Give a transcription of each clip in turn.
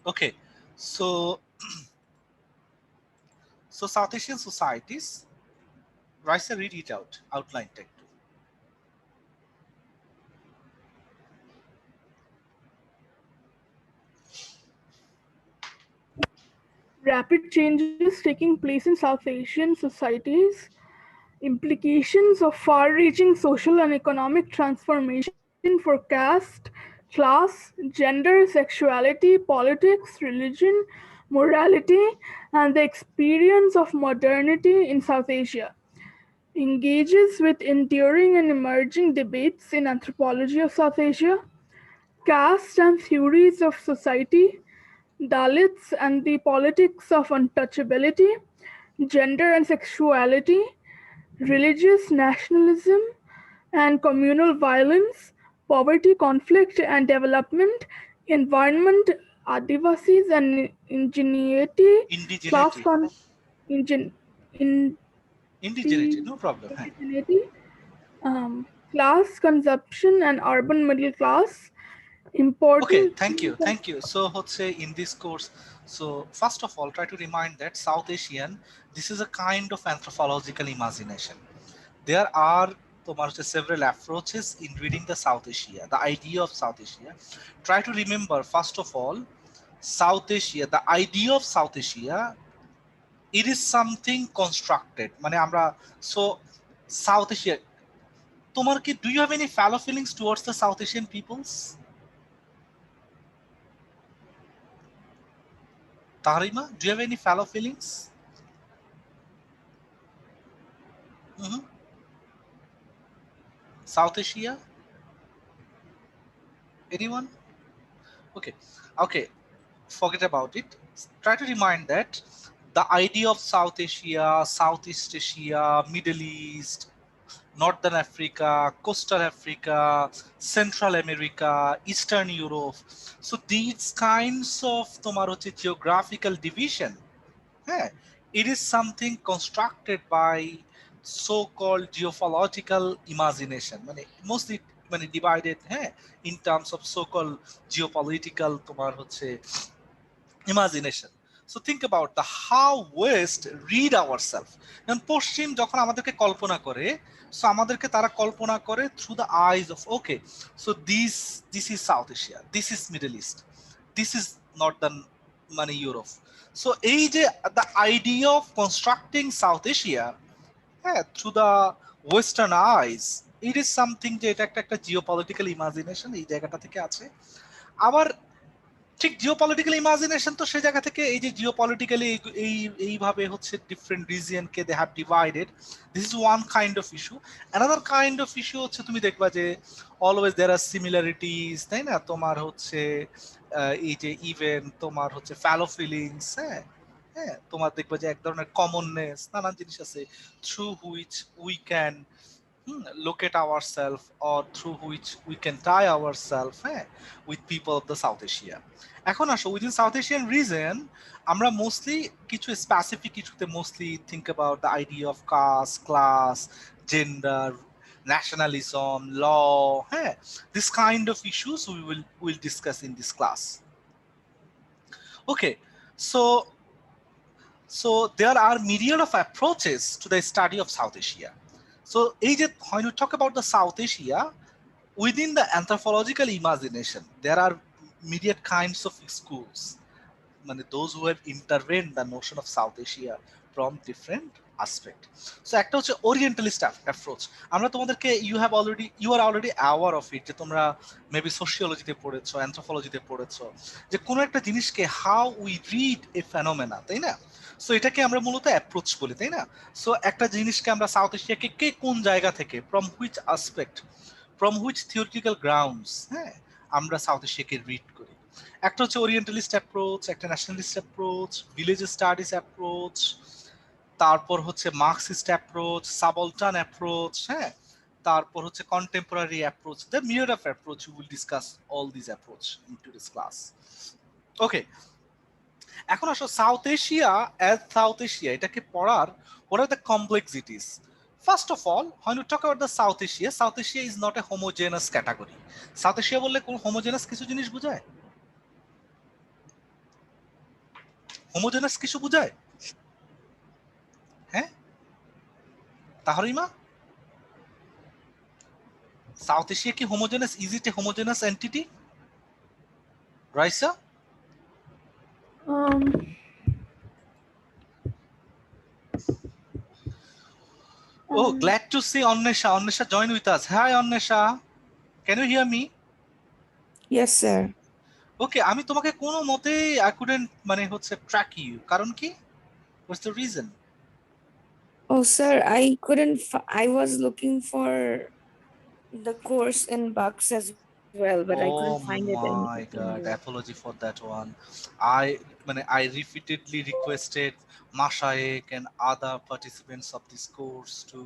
Okay, so South Asian societies, Raisa, read it out, outline tech two. Rapid changes taking place in South Asian societies, implications of far reaching social and economic transformation for caste, class, gender, sexuality, politics, religion, morality, and the experience of modernity in South Asia. Engages with enduring and emerging debates in anthropology of South Asia, caste and theories of society, Dalits and the politics of untouchability, gender and sexuality, religious nationalism and communal violence, poverty, conflict and development, environment, Adivasis and ingenuity, class Indigeneity, ingen, in, indigeneity, no problem. Huh? indigeneity, class consumption and urban middle class, Okay, important thank you, thank you. So let's say in this course, so first of all, try to remind that South Asian, this is a kind of anthropological imagination. There are তোমার হচ্ছে several approaches in reading the South Asia, the idea of South Asia. Try to remember, first of all, South Asia, the idea of South Asia, it is something constructed. মানে আমরা, so South Asia, তোমার কি, do you have any fellow feelings towards the South Asian peoples? Tahrima, do you have any fellow feelings? Mhm. South Asia? Anyone? Okay. Okay. Forget about it. Try to remind that the idea of South Asia, Southeast Asia, Middle East, Northern Africa, Coastal Africa, Central America, Eastern Europe. So these kinds of তোমার হচ্ছে geographical division, হ্যাঁ, it is something constructed by so-called geopolitical imagination, মানে mostly মানে divided, হ্যাঁ, in terms of so-called geopolitical তোমার হচ্ছে imagination. So think about the how West read ourselves. And পশ্চিম যখন আমাদেরকে কল্পনা করে, so আমাদেরকে তারা কল্পনা করে through the eyes of, okay, so this is South Asia, this is Middle East, this is Northern মানে Europe. So এই যে the idea of constructing South Asia, হ্যাঁ, through the Western eyes, it is something যে এটা একটা geopolitical imagination এই জায়গাটা থেকে আছে। আবার ঠিক জিওপলিটিক্যাল ইমাজিনেশন তো সেই জায়গা থেকে, এই যে জিওপলিটিক্যালি এই এইভাবে হচ্ছে ডিফারেন্ট রিজিয়নকে they have divided, this is one kind of issue. Another kind of issue হচ্ছে তুমি দেখবা যে অলওয়েজ দেয়ার আর সিমিলারিটিস, তাই না, তোমার হচ্ছে এই যে ইভেন তোমার হচ্ছে ফ্যালো ফিলিংস, হ্যাঁ, হ্যাঁ, তোমার দেখবা যে এক ধরনের কমননেস, নানান জিনিস আছে through which we can locate ourselves, or through which we can tie ourselves, হ্যাঁ, with people of the South Asia. এখন আসো within South Asian region আমরা মোস্টলি কিছু স্পেসিফিক ইস্যুতে mostly think about the idea of caste, class, gender, nationalism, law, হ্যাঁ, this kind of issues we will discuss in this class. Okay, so there are myriad of approaches to the study of South Asia. So when you talk about the South Asia, within the anthropological imagination, there are myriad kinds of schools, those who have intervened the notion of South Asia from different aspect. So একটা হচ্ছে orientalist approach. আমরা তোমাদেরকে you are already aware of it, যে তোমরা maybe সোশিওলজিতে পড়েছো, অ্যানথ্রোপোলজিতে পড়েছো, যে কোনো একটা জিনিসকে how we read a phenomena, তাই না? সো এটাকে আমরা মূলত অ্যাপ্রোচ বলি, তাই না? সো একটা জিনিসকে আমরা সাউথ এশিয়াকে কে কোন জায়গা থেকে, from which aspect, from which theoretical grounds, হ্যাঁ, আমরা সাউথ এশিয়াকে রিড করি। একটা হচ্ছে ওরিয়েন্টালিস্ট অ্যাপ্রোচ, একটা nationalist approach, village studies approach, তারপর হচ্ছে মার্কসিস্ট অ্যাপ্রোচ, সাবলটান অ্যাপ্রোচ, হ্যাঁ, তারপর হচ্ছে contemporary approach, the mirror of approach. We will discuss all this approach in today's class. Okay, এখন আসো South Asia as South Asia, এটাকে পড়ার what are the complexities? First of all, when you talk about the South Asia is not a homogeneous category. South Asia বললে কোন homogeneous কিছু জিনিস বোঝায়? Homogeneous কিছু বোঝায়? হ্যাঁ তাহরিমা, সাউথ এশিয়া কি homogeneous? Is it A homogeneous entity? Raisa? Um, Oh, glad to see Annesha. Annesha join with us. Hi Annesha, can you hear me? Yes, sir. Okay, আমি তোমাকে কোনো মতে I couldn't মানে হচ্ছে track you, কারণ কি? What's the reason? Oh, sir, I couldn't. I was looking for the course in Bucks as well, but I Oh couldn't find it my god, anywhere. apology for that one. I repeatedly requested Mashaek and other participants of this course to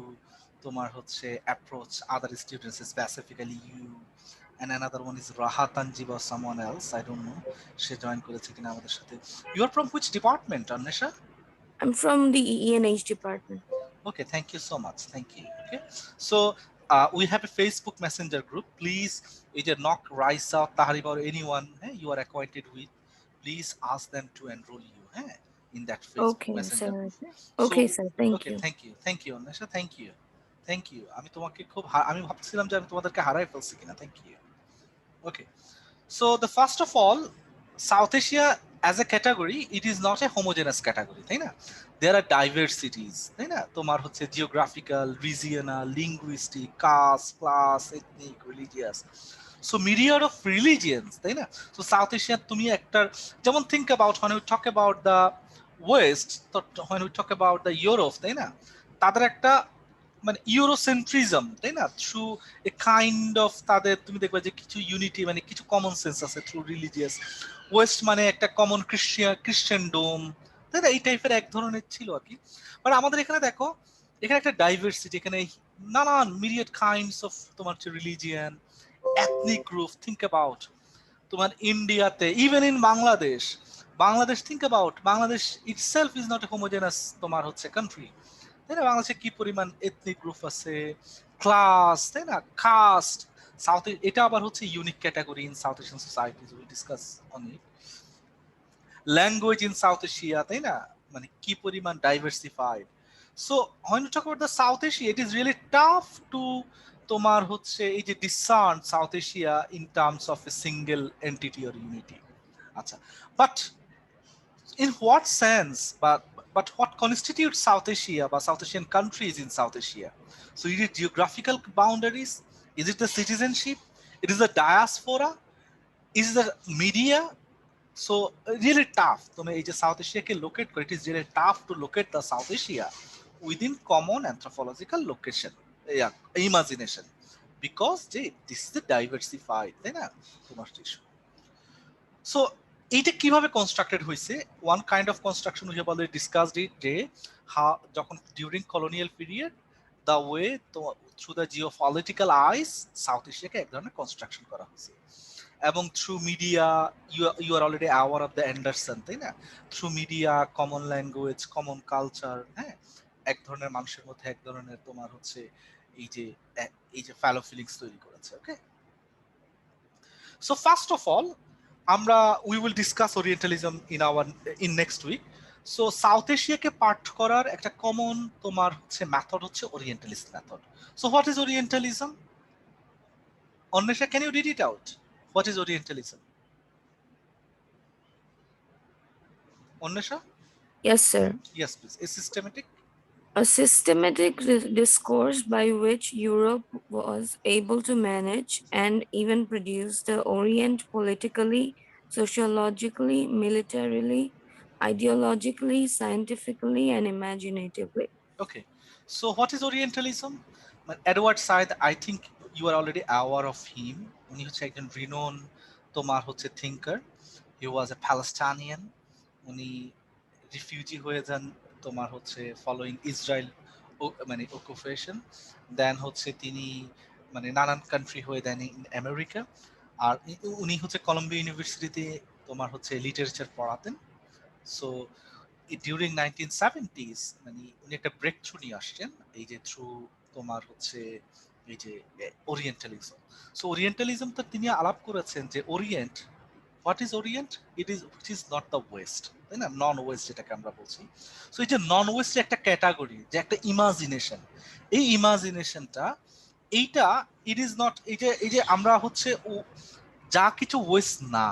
তোমার হচ্ছে approach other students, specifically you, and another one is Rahat Tanjib or someone else, I don't know say join করেছে কিনা আমাদের সাথে। You are from which department, Annesha? I'm from the ENH department. Okay, thank you so much. Thank you. Okay, so we have a Facebook Messenger group. Please, either knock Raisa, Tahrib, or anyone you are acquainted with. Please ask them to enroll you in that Facebook Okay, Messenger sir. group. Okay, So, sir. Thank okay, you. thank you, Anisha, thank you, thank you. আমি তোমাকে খুব আমি ভাবছিলাম যে আমি তোমাদেরকে হারাই ফেলছি কিনা। Thank you. Okay, so the first of all, South Asia as a category, it is not a homogeneous category, তাই না? There are diversities, তাই না? তোমার হচ্ছে geographical, regional, linguistic, caste, class, ethnic, religious. So myriad of religions, তাই না? So South Asia তুমি একটা যেমন think about when we talk about the West, when we talk about the Europe, তাই না? তাদের একটা মানে ইউরোসেন্ট্রিজম, তাই না? থ্রু এ কাইন্ড অফ তাদের তুমি দেখবে যে কিছু ইউনিটি মানে কিছু কমন সেন্স আছে থ্রু রিলিজিয়াস। ওয়েস্ট মানে একটা কমন ক্রিশ্চিয়ানডোম, তাই না? এই টাইপের এক ধরনের ছিল আর কি। বাট আমাদের এখানে দেখো, এখানে একটা ডাইভার্সিটি, এখানে নানান মিরিয়েড কাইন্ডস অফ তোমার হচ্ছে religion, ethnic group. Think about তোমার ইন্ডিয়াতে, even in Bangladesh, Bangladesh think about Bangladesh itself is not a homogeneous তোমার হচ্ছে কান্ট্রি, তাই না? বাংলাদেশে কি পরিমাণ এথনিক গ্রুপ আছে, ক্লাস, তাই না, কাস্ট। সাউথ এটা আবার হচ্ছে unique category in south Asian societies, will discuss on it. Language in south Asia, তাই না, মানে কি পরিমাণ diversified. So when you talk about the South Asia, it is really tough to তোমার হচ্ছে এই যে discern South Asia in terms of a single entity or unity। আচ্ছা, but in what sense, but what constitutes South Asia বা South Asian countries in South Asia? So is it geographical boundaries? Is it the citizenship? It is the diaspora? Is it the media? So really tough তুমি এই যে south এশিয়াকে locate করে, it is really tough to locate the South Asia within common anthropological location, imagination, because this is the diversified, তাই না, তোমার tissue. So এইটা কিভাবে constructed হয়েছে? One kind of construction we have already discussed it, যে যখন during colonial period the way through the geopolitical eyes South এশিয়াকে এক ধরনের কনস্ট্রাকশন করা হয়েছে, এবং through media, you are already aware of the Anderson, তাই না? Through media, common language, common culture, এক ধরনের মানুষের মধ্যে এক ধরনের তোমার হচ্ছে এই যে ফ্যালো ফিলিংস তৈরি করেছে। Okay, so first of all আমরা we will discuss orientalism in next week. So South এশিয়াকে পাঠ করার একটা কমন তোমার হচ্ছে মেথড হচ্ছে orientalist method. So what is orientalism? Anwesha, can you read it out? What is orientalism? Anwesha? Yes, sir. Yes, please. A systematic A systematic discourse by which Europe was able to manage and even produce the Orient politically, sociologically, militarily, ideologically, scientifically, and imaginatively. Okay, so what is Orientalism? Edward Said, I think you are already aware of him. উনি হচ্ছে একজন renown তোমার হচ্ছে thinker. হি ওয়াজ এ Palestinian. উনি refugee হয়ে যান তোমার হচ্ছে ফলোইং ইসরায়েল মানে অকুপেশন। দেন হচ্ছে তিনি মানে নানান কান্ট্রি হয়ে দেন ইন আমেরিকা। আর উনি হচ্ছে কলম্বিয়া ইউনিভার্সিটিতে তোমার হচ্ছে লিটারেচার পড়াতেন। সো ডিউরিং 1970s মানে উনি একটা ব্রেক থ্রু নিয়ে আসছেন এই যে থ্রু তোমার হচ্ছে এই যে ওরিয়েন্টালিজম। সো ওরিয়েন্টালিজম তো তিনি আলাপ করেছেন যে Orient what is Orient? It is which is not the West, তাই না? নন ওয়েস্ট যেটাকে আমরা বলছি। সো এই যে নন ওয়েস্টের একটা ক্যাটাগরি, যে একটা ইমাজিনেশন, এই ইমাজিনেশনটা এইটা ইট ইজ নট, এই যে আমরা হচ্ছে যা কিছু ওয়েস্ট না,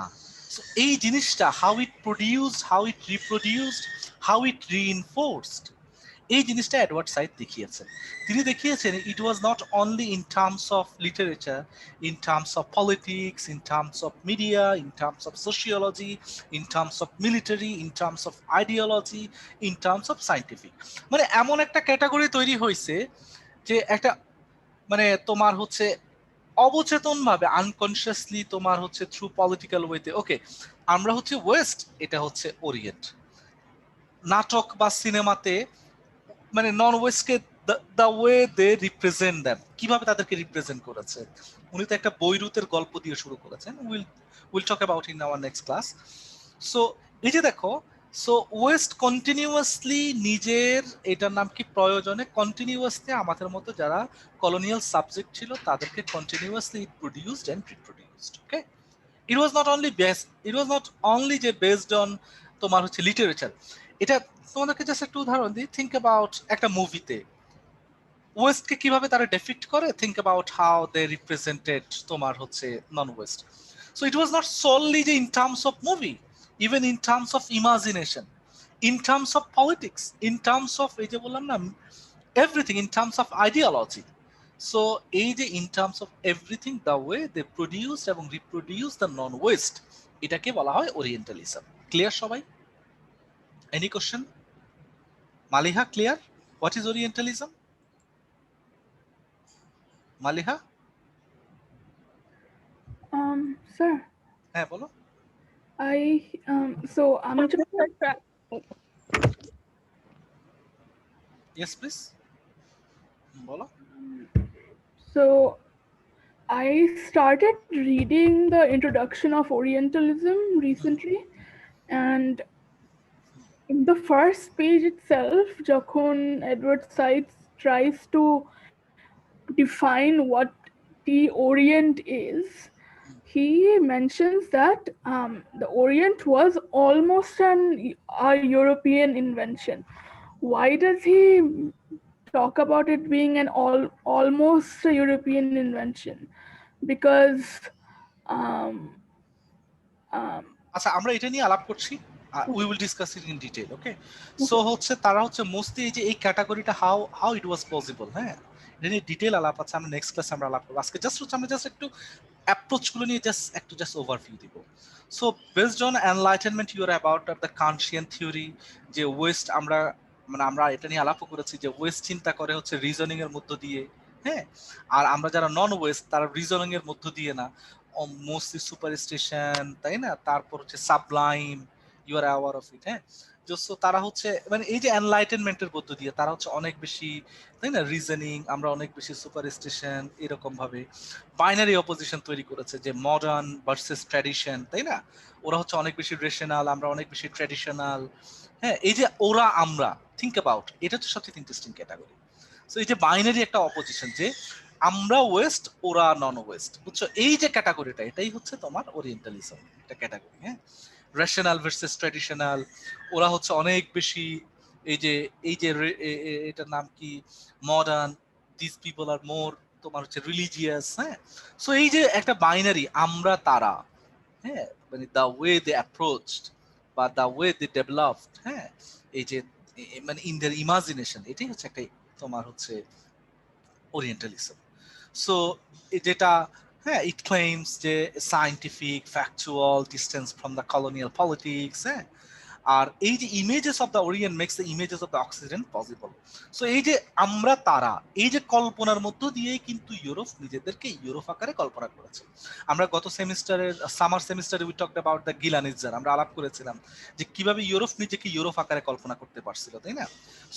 সো এই জিনিসটা how it produced, how it reproduced, how it reinforced, এই জিনিসটা এডওয়ার্ড সাইড দেখিয়েছেন। তিনি দেখিয়েছেন it was not only in terms of literature, in terms of politics, in terms of media, in terms of sociology, in terms of military, in terms of ideology, in terms of scientific. মানে এমন একটা category তৈরি হয়েছে যে একটা মানে তোমার হচ্ছে অবচেতন ভাবে, আনকনসিয়াসলি তোমার হচ্ছে থ্রু পলিটিক্যাল ওয়েতে, ওকে আমরা হচ্ছে ওয়েস্ট, এটা হচ্ছে ওরিয়েন্ট। নাটক বা সিনেমাতে মানে নন ওয়েস্টকে the way they represent them, কিভাবে তাদেরকে রিপ্রেজেন্ট করেছে। উনি তো একটা বৈরুতের গল্প দিয়ে শুরু করেছেন, will talk about in our next class. So এই যে দেখো, সো ওয়েস্ট কন্টিনিউয়াসলি নিজের, এটার নাম কি, প্রয়োজনে কন্টিনিউয়াসলি আমাদের মতো যারা কলোনিয়াল সাবজেক্ট ছিল তাদেরকে continuously produced and reproduced. Okay, it was not only best, it was not only যে বেসড অন তোমার হচ্ছে লিটারেচার। এটা তোমাদেরকে জাস্ট একটু উদাহরণ দিই, থিঙ্ক অ্যাবাউট একটা মুভিতে ওয়েস্টকে কিভাবে তারা ডেপিক্ট করে, think about how they represented তোমার হচ্ছে non west. So it was not solely যে in terms of movie, even in terms of imagination, in terms of politics, in terms of এই যে বললাম না everything, in terms of ideology. So এই যে in terms of everything the way they produce এবং reproduce the non west, এটাকে বলা হয় ওরিয়েন্টালিজম। ক্লিয়ার সবাই? Any question? Maliha, clear what is Orientalism? Maliha? Sir, হ্যাঁ বলো। so আমি just ইয়েস প্লিজ বলো। so I started reading the introduction of Orientalism recently, and in the first page itself, যখন Edward Said tries to define what the Orient is, he mentions that the Orient was almost a European invention. Why does he talk about it being an almost a European invention? Because um, আচ্ছা আমরা এটা নিয়ে আলাপ করছি, we will discuss it in detail. Okay, so হচ্ছে তারা হচ্ছে mostly এই যে এই ক্যাটাগরিটা how how it was possible, হ্যাঁ এটা নিয়ে ডিটেইল আলাপ আছে, আমরা নেক্সট ক্লাসে আমরা আলাপ করবো। আজকে জাস্ট হচ্ছে আমরা জাস্ট একটু অ্যাপ্রোচগুলো নিয়ে জাস্ট ওভারভিউ দিব। So based on enlightenment you are about the Kantian theory, যে ওয়েস্ট আমরা মানে আমরা এটা নিয়ে আলাপও করেছি যে ওয়েস্ট চিন্তা করে হচ্ছে রিজনিং এর মধ্য দিয়ে, হ্যাঁ, আর আমরা যারা নন ওয়েস্ট তারা রিজনিং এর মধ্য দিয়ে না, মোস্টলি সুপারস্টিশন, তাই না, তারপর হচ্ছে sublime, you are aware of it, হ্যাঁ। সো তারা হচ্ছে মানে এই যে এনলাইটেনমেন্টের মধ্য দিয়ে তারা হচ্ছে অনেক বেশি, তাই না, রিজনিং, আমরা অনেক বেশি সুপারস্টিশন, এরকম ভাবে বাইনারি অপোজিশন তৈরি করেছে যে মডার্ন ভার্সেস ট্র্যাডিশন, তাই না, ওরা হচ্ছে অনেক বেশি রেশনাল, আমরা অনেক বেশি ট্র্যাডিশনাল, হ্যাঁ। এই যে ওরা আমরা থিঙ্ক অ্যাবাউট, এটা হচ্ছে সবচেয়ে ইন্টারেস্টিং ক্যাটাগরি। সো এই যে বাইনারি একটা অপোজিশন, যে আমরা ওয়েস্ট ওরা নন ওয়েস্ট, বুঝছো, এই যে ক্যাটাগরিটা এটাই হচ্ছে তোমার ওরিয়েন্টালিজম একটা ক্যাটাগরি, হ্যাঁ। রেশনাল ভার্সেস ট্র্যাডিশনাল, ওরা হচ্ছে অনেক বেশি এই যে এটার নাম কি, মডার্ন, দিস পিপল আর মোর তোমার হচ্ছে রিলিজিয়াস, হ্যাঁ। সো এই যে একটা বাইনারি আমরা তারা, হ্যাঁ, মানে দ্য ওয়ে দে অ্যাপ্রোচড বা দ্য ওয়ে দে ডেভেলপড, হ্যাঁ, এই যে মানে ইন দেয়ার ইমাজিনেশন, এটাই হচ্ছে একটা তোমার হচ্ছে ওরিয়েন্টালিজম। সো যেটা, হ্যাঁ, ইট ক্লেইমস যে scientific factual distance from the colonial politics, হ্যাঁ, আর এই যে images of the orient makes the images of the occident possible. So এই যে আমরা তারা, এই যে কল্পনার মধ্য দিয়েই কিন্তু ইউরোপ নিজেদেরকে ইউরোপ আকারে কল্পনা করেছে। আমরা গত সেমিস্টারের সামার সেমিস্টারে উই টকড অ্যাবাউট দ্য গিলানিজার, আমরা আলাপ করেছিলাম যে কিভাবে ইউরোপ নিজেকে ইউরোপ আকারে কল্পনা করতে পারছিল, তাই না।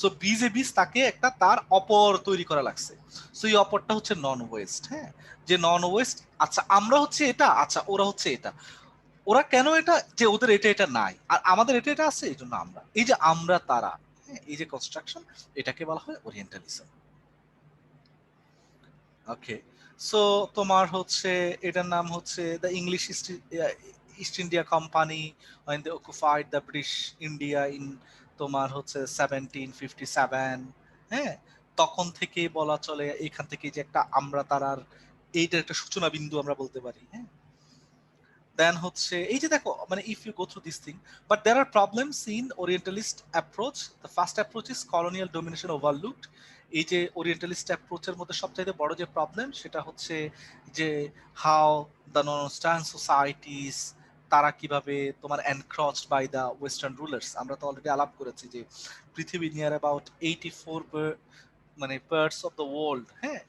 সো বীজ তাকে একটা তার অপর তৈরি করা লাগছে। সো এই অপরটা হচ্ছে নন ওয়েস্ট, হ্যাঁ, যে নন ওয়েস্ট, আচ্ছা আমরা হচ্ছে এটা, আচ্ছা ওরা হচ্ছে এটা, ওরা কেন এটা, যে ওদের এটা এটা নাই আর আমাদের এটা এটা আছে, এই জন্য আমরা, এই যে আমরা তারা, হ্যাঁ, এই যে কনস্ট্রাকশন, এটাকে বলা হয় ওরিয়েন্টালিজম। ওকে, সো তোমার হচ্ছে এটার নাম হচ্ছে the English east India company when they occupied the British India in তোমার হচ্ছে 1757, হ্যাঁ, তখন থেকে বলা চলে এখান থেকে যে একটা আমরা তারার এইটার একটা সূচনা বিন্দু আমরা বলতে পারি, হ্যাঁ। দেন হচ্ছে এই যে দেখো মানে if you go through this thing, but there are problems in orientalist approach. The first approach is colonial domination overlooked. এই যে ওরিয়েন্টালিস্ট অ্যাপ্রোচের মধ্যে সবচাইতে বড় যে প্রবলেম সেটা হচ্ছে যে হাউ দ্য নন সোসাইটিস তারা কিভাবে তোমার এনক্রচড বাই দ্য ওয়েস্টার্ন রুলার্স। আমরা তো অলরেডি আলাপ করেছি যে পৃথিবী নিয়ার অ্যাবাউট 84 মানে পার্টস অফ দ্য ওয়ার্ল্ড, হ্যাঁ,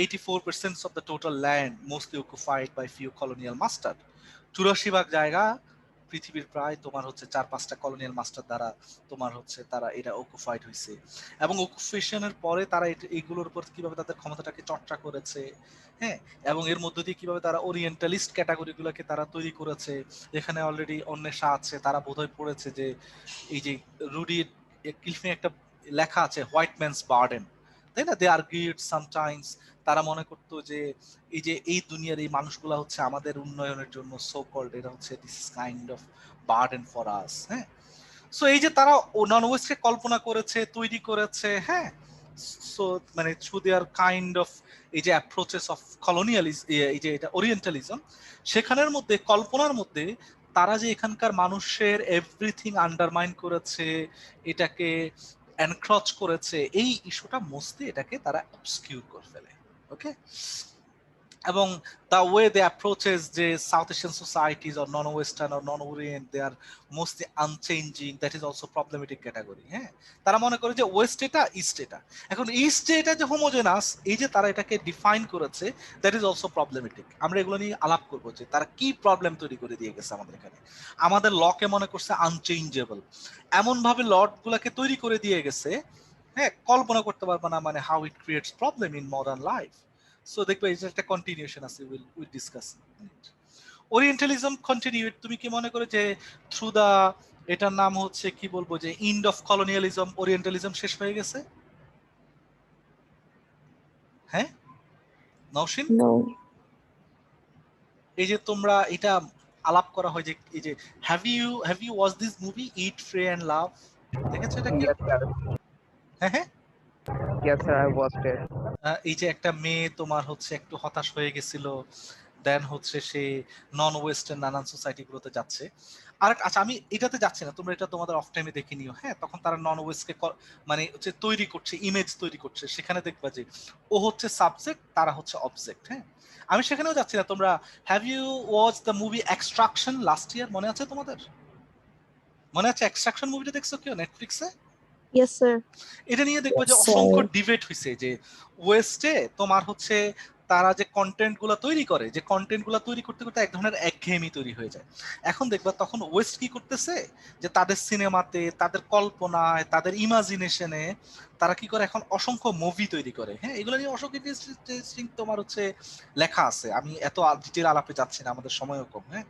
84% of the total land mostly occupied by few colonial master। 84 ভাগ জায়গা পৃথিবীর প্রায় তোমার হচ্ছে 4-5টা কলোনিয়াল মাস্টার দ্বারা তোমার হচ্ছে তারা এটা অকুপাইড হয়েছে, এবং অকুপেশনের পরে তারা এইগুলোর উপর কিভাবে তাদের ক্ষমতাটাকে চর্চা করেছে, হ্যাঁ, এবং এর মধ্য দিয়ে কিভাবে তারা ওরিয়েন্টালিস্ট ক্যাটাগরিগুলোকে তারা তৈরি করেছে। এখানে অলরেডি অন্বেষা আছে, তারা বোধহয় পড়েছে যে এই যে রুডি কিলফিং একটা লেখা আছে হোয়াইট ম্যানস বার্ডেন, তাই না? দে আর গিড সামটাইমস, তারা মনে করতো যে এই যে এই দুনিয়ার এই মানুষগুলা হচ্ছে আমাদের উন্নয়নের জন্য সো কল্ড, এটা হচ্ছে this is kind of burden for us, হ্যাঁ। সো এই যে তারা নন ওয়েস্টকে কল্পনা করেছে, তৈরি করেছে, হ্যাঁ, সো মানে থ্রু দেয়ার কাইন্ড অফ এই যে অ্যাপ্রোচেস অফ কলোনিয়ালিজম, এই যে এটা ওরিয়েন্টালিজম, সেখানের মধ্যে কল্পনার মধ্যে তারা যে এখানকার মানুষের এভরিথিং আন্ডারমাইন করেছে, এটাকে এনক্রচ করেছে, এই ইস্যুটা মোস্টলি এটাকে তারা অবস্কিউর করে ফেলে, ওকে। এবং the way they approaches the South Asian societies or non-Western or non-Orient, they are mostly unchanging, that is also problematic category, হ্যাঁ। তারা মনে করে যে ওয়েস্ট এটা, ইস্ট এটা। এখন ইস্ট এটা যে হোমোজেনাস, এই যে তারা এটাকে ডিফাইন করেছে, দ্যাট ইজ অলসো প্রবলেমেটিক। আমরা এগুলো নিয়ে আলাপ করবো যে তারা কি প্রবলেম তৈরি করে দিয়ে গেছে আমাদের এখানে। আমাদের লকে মনে করছে আনচেঞ্জেবল, এমন ভাবে লট গুলাকে তৈরি করে দিয়ে গেছে, হ্যাঁ, কল্পনা করতে পারবে না মানে how it creates problem in modern life. So দেখবে এটা একটা কন্টিনিউশন আছে, উইল ডিসকাস। ওরিয়েন্টালিজম কন্টিনিউড, তুমি কি মনে করো যে থ্রু দা এটার নাম হচ্ছে কি বলবো যে এন্ড অফ কলোনিয়ালিজম, ওরিয়েন্টালিজম শেষ হয়ে গেছে? হ্যাঁ নওশিন, No. এই যে তোমরা এটা আলাপ করা হয় যে এই যে have you watch this movie eat pray and love, দেখেছো এটা কি? Yes, sir. হ্যাঁ হ্যাঁ, Yes, sir. I watched it. এই যে একটা মেয়ে তোমার হচ্ছে একটু হতাশ হয়ে গেছিল, দেন হচ্ছে সে নন ওয়েস্টার্ন নানান সোসাইটি গুলোতে যাচ্ছে। আর আচ্ছা আমি এটাতে যাচ্ছি না, তোমরা এটা তোমাদের অফ টাইমে দেখে নিও, হ্যাঁ। তখন তারা নন ওয়েস্টকে মানে হচ্ছে তৈরি করছে, ইমেজ তৈরি করছে, সেখানে দেখবা যে ও হচ্ছে সাবজেক্ট, তারা হচ্ছে অবজেক্ট, হ্যাঁ। আমি সেখানেও যাচ্ছি না। তোমরা have you watch the movie extraction last year, মনে আছে তোমাদের? মনে আছে এক্সট্রাকশন মুভিটা দেখছো কেউ নেটফ্লিক্সে? Yes, sir. এটা নিয়ে দেখবো যে Yes, অসংখ্য sir. ডিবেট হয়েছে যে ওয়েস্টে তোমার হচ্ছে তারা যে কন্টেন্ট গুলা তৈরি করে, যে কন্টেন্ট গুলা তৈরি করতে করতে এক ধরনের একঘেয়েমি তৈরি হয়ে যায়। এখন দেখবা তখন ওয়েস্ট কি করতেছে যে তাদের সিনেমাতে, তাদের কল্পনায়, তাদের ইমাজিনেশনে তারা কি করে এখন অসংখ্য মুভি তৈরি করে, হ্যাঁ। এগুলো নিয়ে অসংখ্য ইন্টারেস্টিং তোমার হচ্ছে লেখা আছে, আমি এত ডিটেল আলাপে যাচ্ছি না, আমাদের সময়ও কম, হ্যাঁ।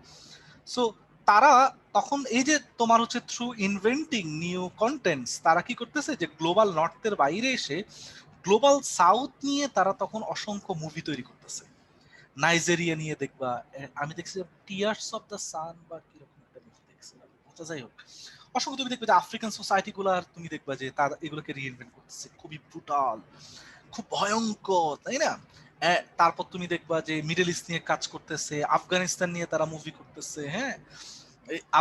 সো তারা তখন এই যে তোমার হচ্ছে থ্রু ইনভেন্টিং নিউ কন্টেন্টস তারা কি করতেছে যে গ্লোবাল নর্থের বাইরে এসে গ্লোবাল সাউথ নিয়ে তারা তখন অসংখ্য মুভি তৈরি করতেছে। নাইজেরিয়া নিয়ে দেখবা, আমি দেখছি টিয়ার্স অফ দ্য সান বা কিরকম একটা মুভি দেখছিলাম, আচ্ছা যাই হোক, অসংখ্য তুমি দেখবে যে আফ্রিকান সোসাইটি গুলার তুমি দেখবা যে তারা এগুলোকে রিইনভেন্ট করতেছে, খুবই ব্রুটাল, খুব ভয়ঙ্কর, তাই না? তারপর তুমি দেখবা যে মিডল ইস্ট নিয়ে কাজ করতেছে, আফগানিস্তান নিয়ে তারা মুভি করতেছে, হ্যাঁ।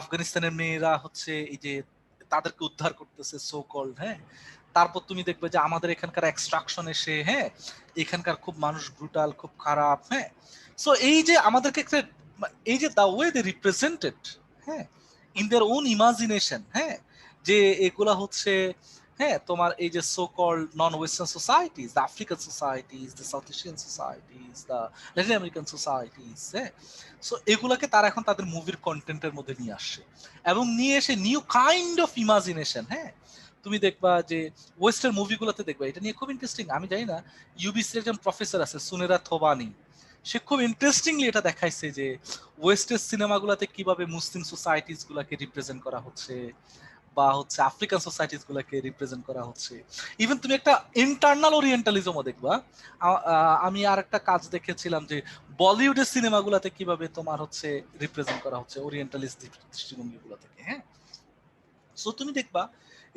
আফগানিস্তানের মেয়েরা হচ্ছে এই যে তাদেরকে উদ্ধার করতেছে সো কল্ড, হ্যাঁ। তারপর তুমি দেখবে যে আমাদের এখানকার এক্সট্রাকশন এসে, হ্যাঁ, এখানকার খুব মানুষ ব্রুটাল, খুব খারাপ, হ্যাঁ। সো এই যে আমাদেরকে এই যে দা ওয়ে দে রিপ্রেজেন্টেড, হ্যাঁ, ইন দেয়ার ওন ইমাজিনেশন, হ্যাঁ, যে এগুলা হচ্ছে, হ্যাঁ, তোমার এই যে so called non western societies, the African societies, the South Asian societies, the Latin American societies, হ্যাঁ। সো এগুলাকে তারা এখন তাদের মুভির কন্টেন্টের মধ্যে নিয়ে আসছে এবং নিয়ে এসে নিউ কাইন্ড অফ ইমাজিনেশন, হ্যাঁ। তুমি দেখবা যে ওয়েস্টার্ন মুভিগুলোতে দেখবা, এটা নিয়ে খুব ইন্টারেস্টিং, আমি জানি না, ইউবিসির একজন প্রফেসর আছে সুনেরা থোবানি, সে খুব ইন্টারেস্টিংলি এটা দেখাইছে যে ওয়েস্টার্ন সিনেমাগুলোতে কিভাবে মুসলিম সোসাইটিস গুলাকে রিপ্রেজেন্ট করা হচ্ছে, বা হচ্ছে আফ্রিকান সোসাইটিস গুলাকে রিপ্রেজেন্ট করা হচ্ছে। ইভেন তুমি একটা ইন্টারনাল ওরিয়েন্টালিজমও দেখবা। আমি আর একটা কাজ দেখেছিলাম যে বলিউডের সিনেমাগুলোতে কিভাবে তোমার হচ্ছে রিপ্রেজেন্ট করা হচ্ছে ওরিয়েন্টালিস্ট দৃষ্টিভঙ্গিগুলো থেকে। হ্যাঁ, সো তুমি দেখবা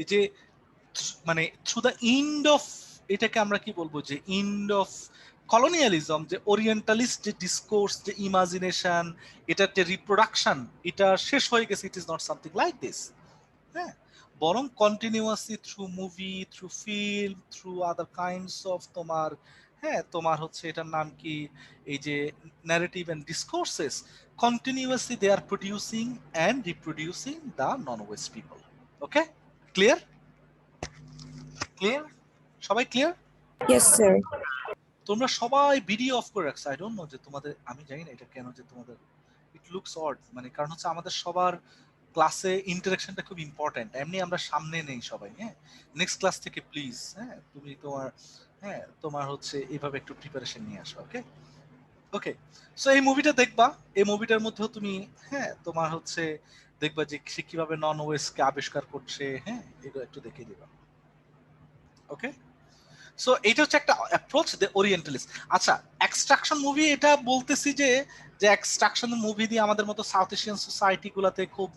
এই যে মানে থ্রু দ্য এন্ড অফ, এটাকে আমরা কি বলবো, যে এন্ড অফ কলোনিয়ালিজম, যে ওরিয়েন্টালিস্ট যে ডিসকোর্স, যে ইমাজিনেশন, এটার যে রিপ্রোডাকশন, এটা শেষ হয়ে গেছে। It is not something like this. হ্যাঁ, বরং continuously through movie, through film, through other kinds of তোমার, হ্যাঁ তোমার হচ্ছে এটার নাম কি, এই যে narrative and discourses, continuously they are producing and reproducing the non west people. Okay, clear? Clear? সবাই ক্লিয়ার? Yes, sir. তোমরা সবাই ভিডিও অফ করে রাখছো। আই ডোন্ট নো যে তোমাদের, আমি জানি না এটা কেন যে তোমাদের ইট লুকস অড, মানে কারণ হচ্ছে আমাদের সবার ক্লাসে ইন্টারাকশনটা খুব ইম্পর্টেন্ট। এমনি আমরা সামনে নেই সবাই। হ্যাঁ, নেক্সট ক্লাস থেকে প্লিজ, হ্যাঁ তুমি তোমার, হ্যাঁ তোমার হচ্ছে এইভাবে একটু প্রিপারেশন নিয়ে আসো। ওকে, ওকে। সো এই মুভিটা দেখবা, এই মুভিটার মধ্যেও তুমি, হ্যাঁ তোমার হচ্ছে দেখবা যে সে কিভাবে নন ওয়েস্টকে আবিষ্কার করছে। হ্যাঁ, এগুলো একটু দেখে দিবা। ওকে, সো এটা হচ্ছে একটা অ্যাপ্রোচ দ্য ওরিয়েন্টালিস্ট। আচ্ছা, এক্সট্রাকশন মুভি, এটা বলতেছি যে যে এক্সট্রাকশন মুভি দিয়ে আমাদের মতো সাউথ এশিয়ান সোসাইটি গুলাতে খুব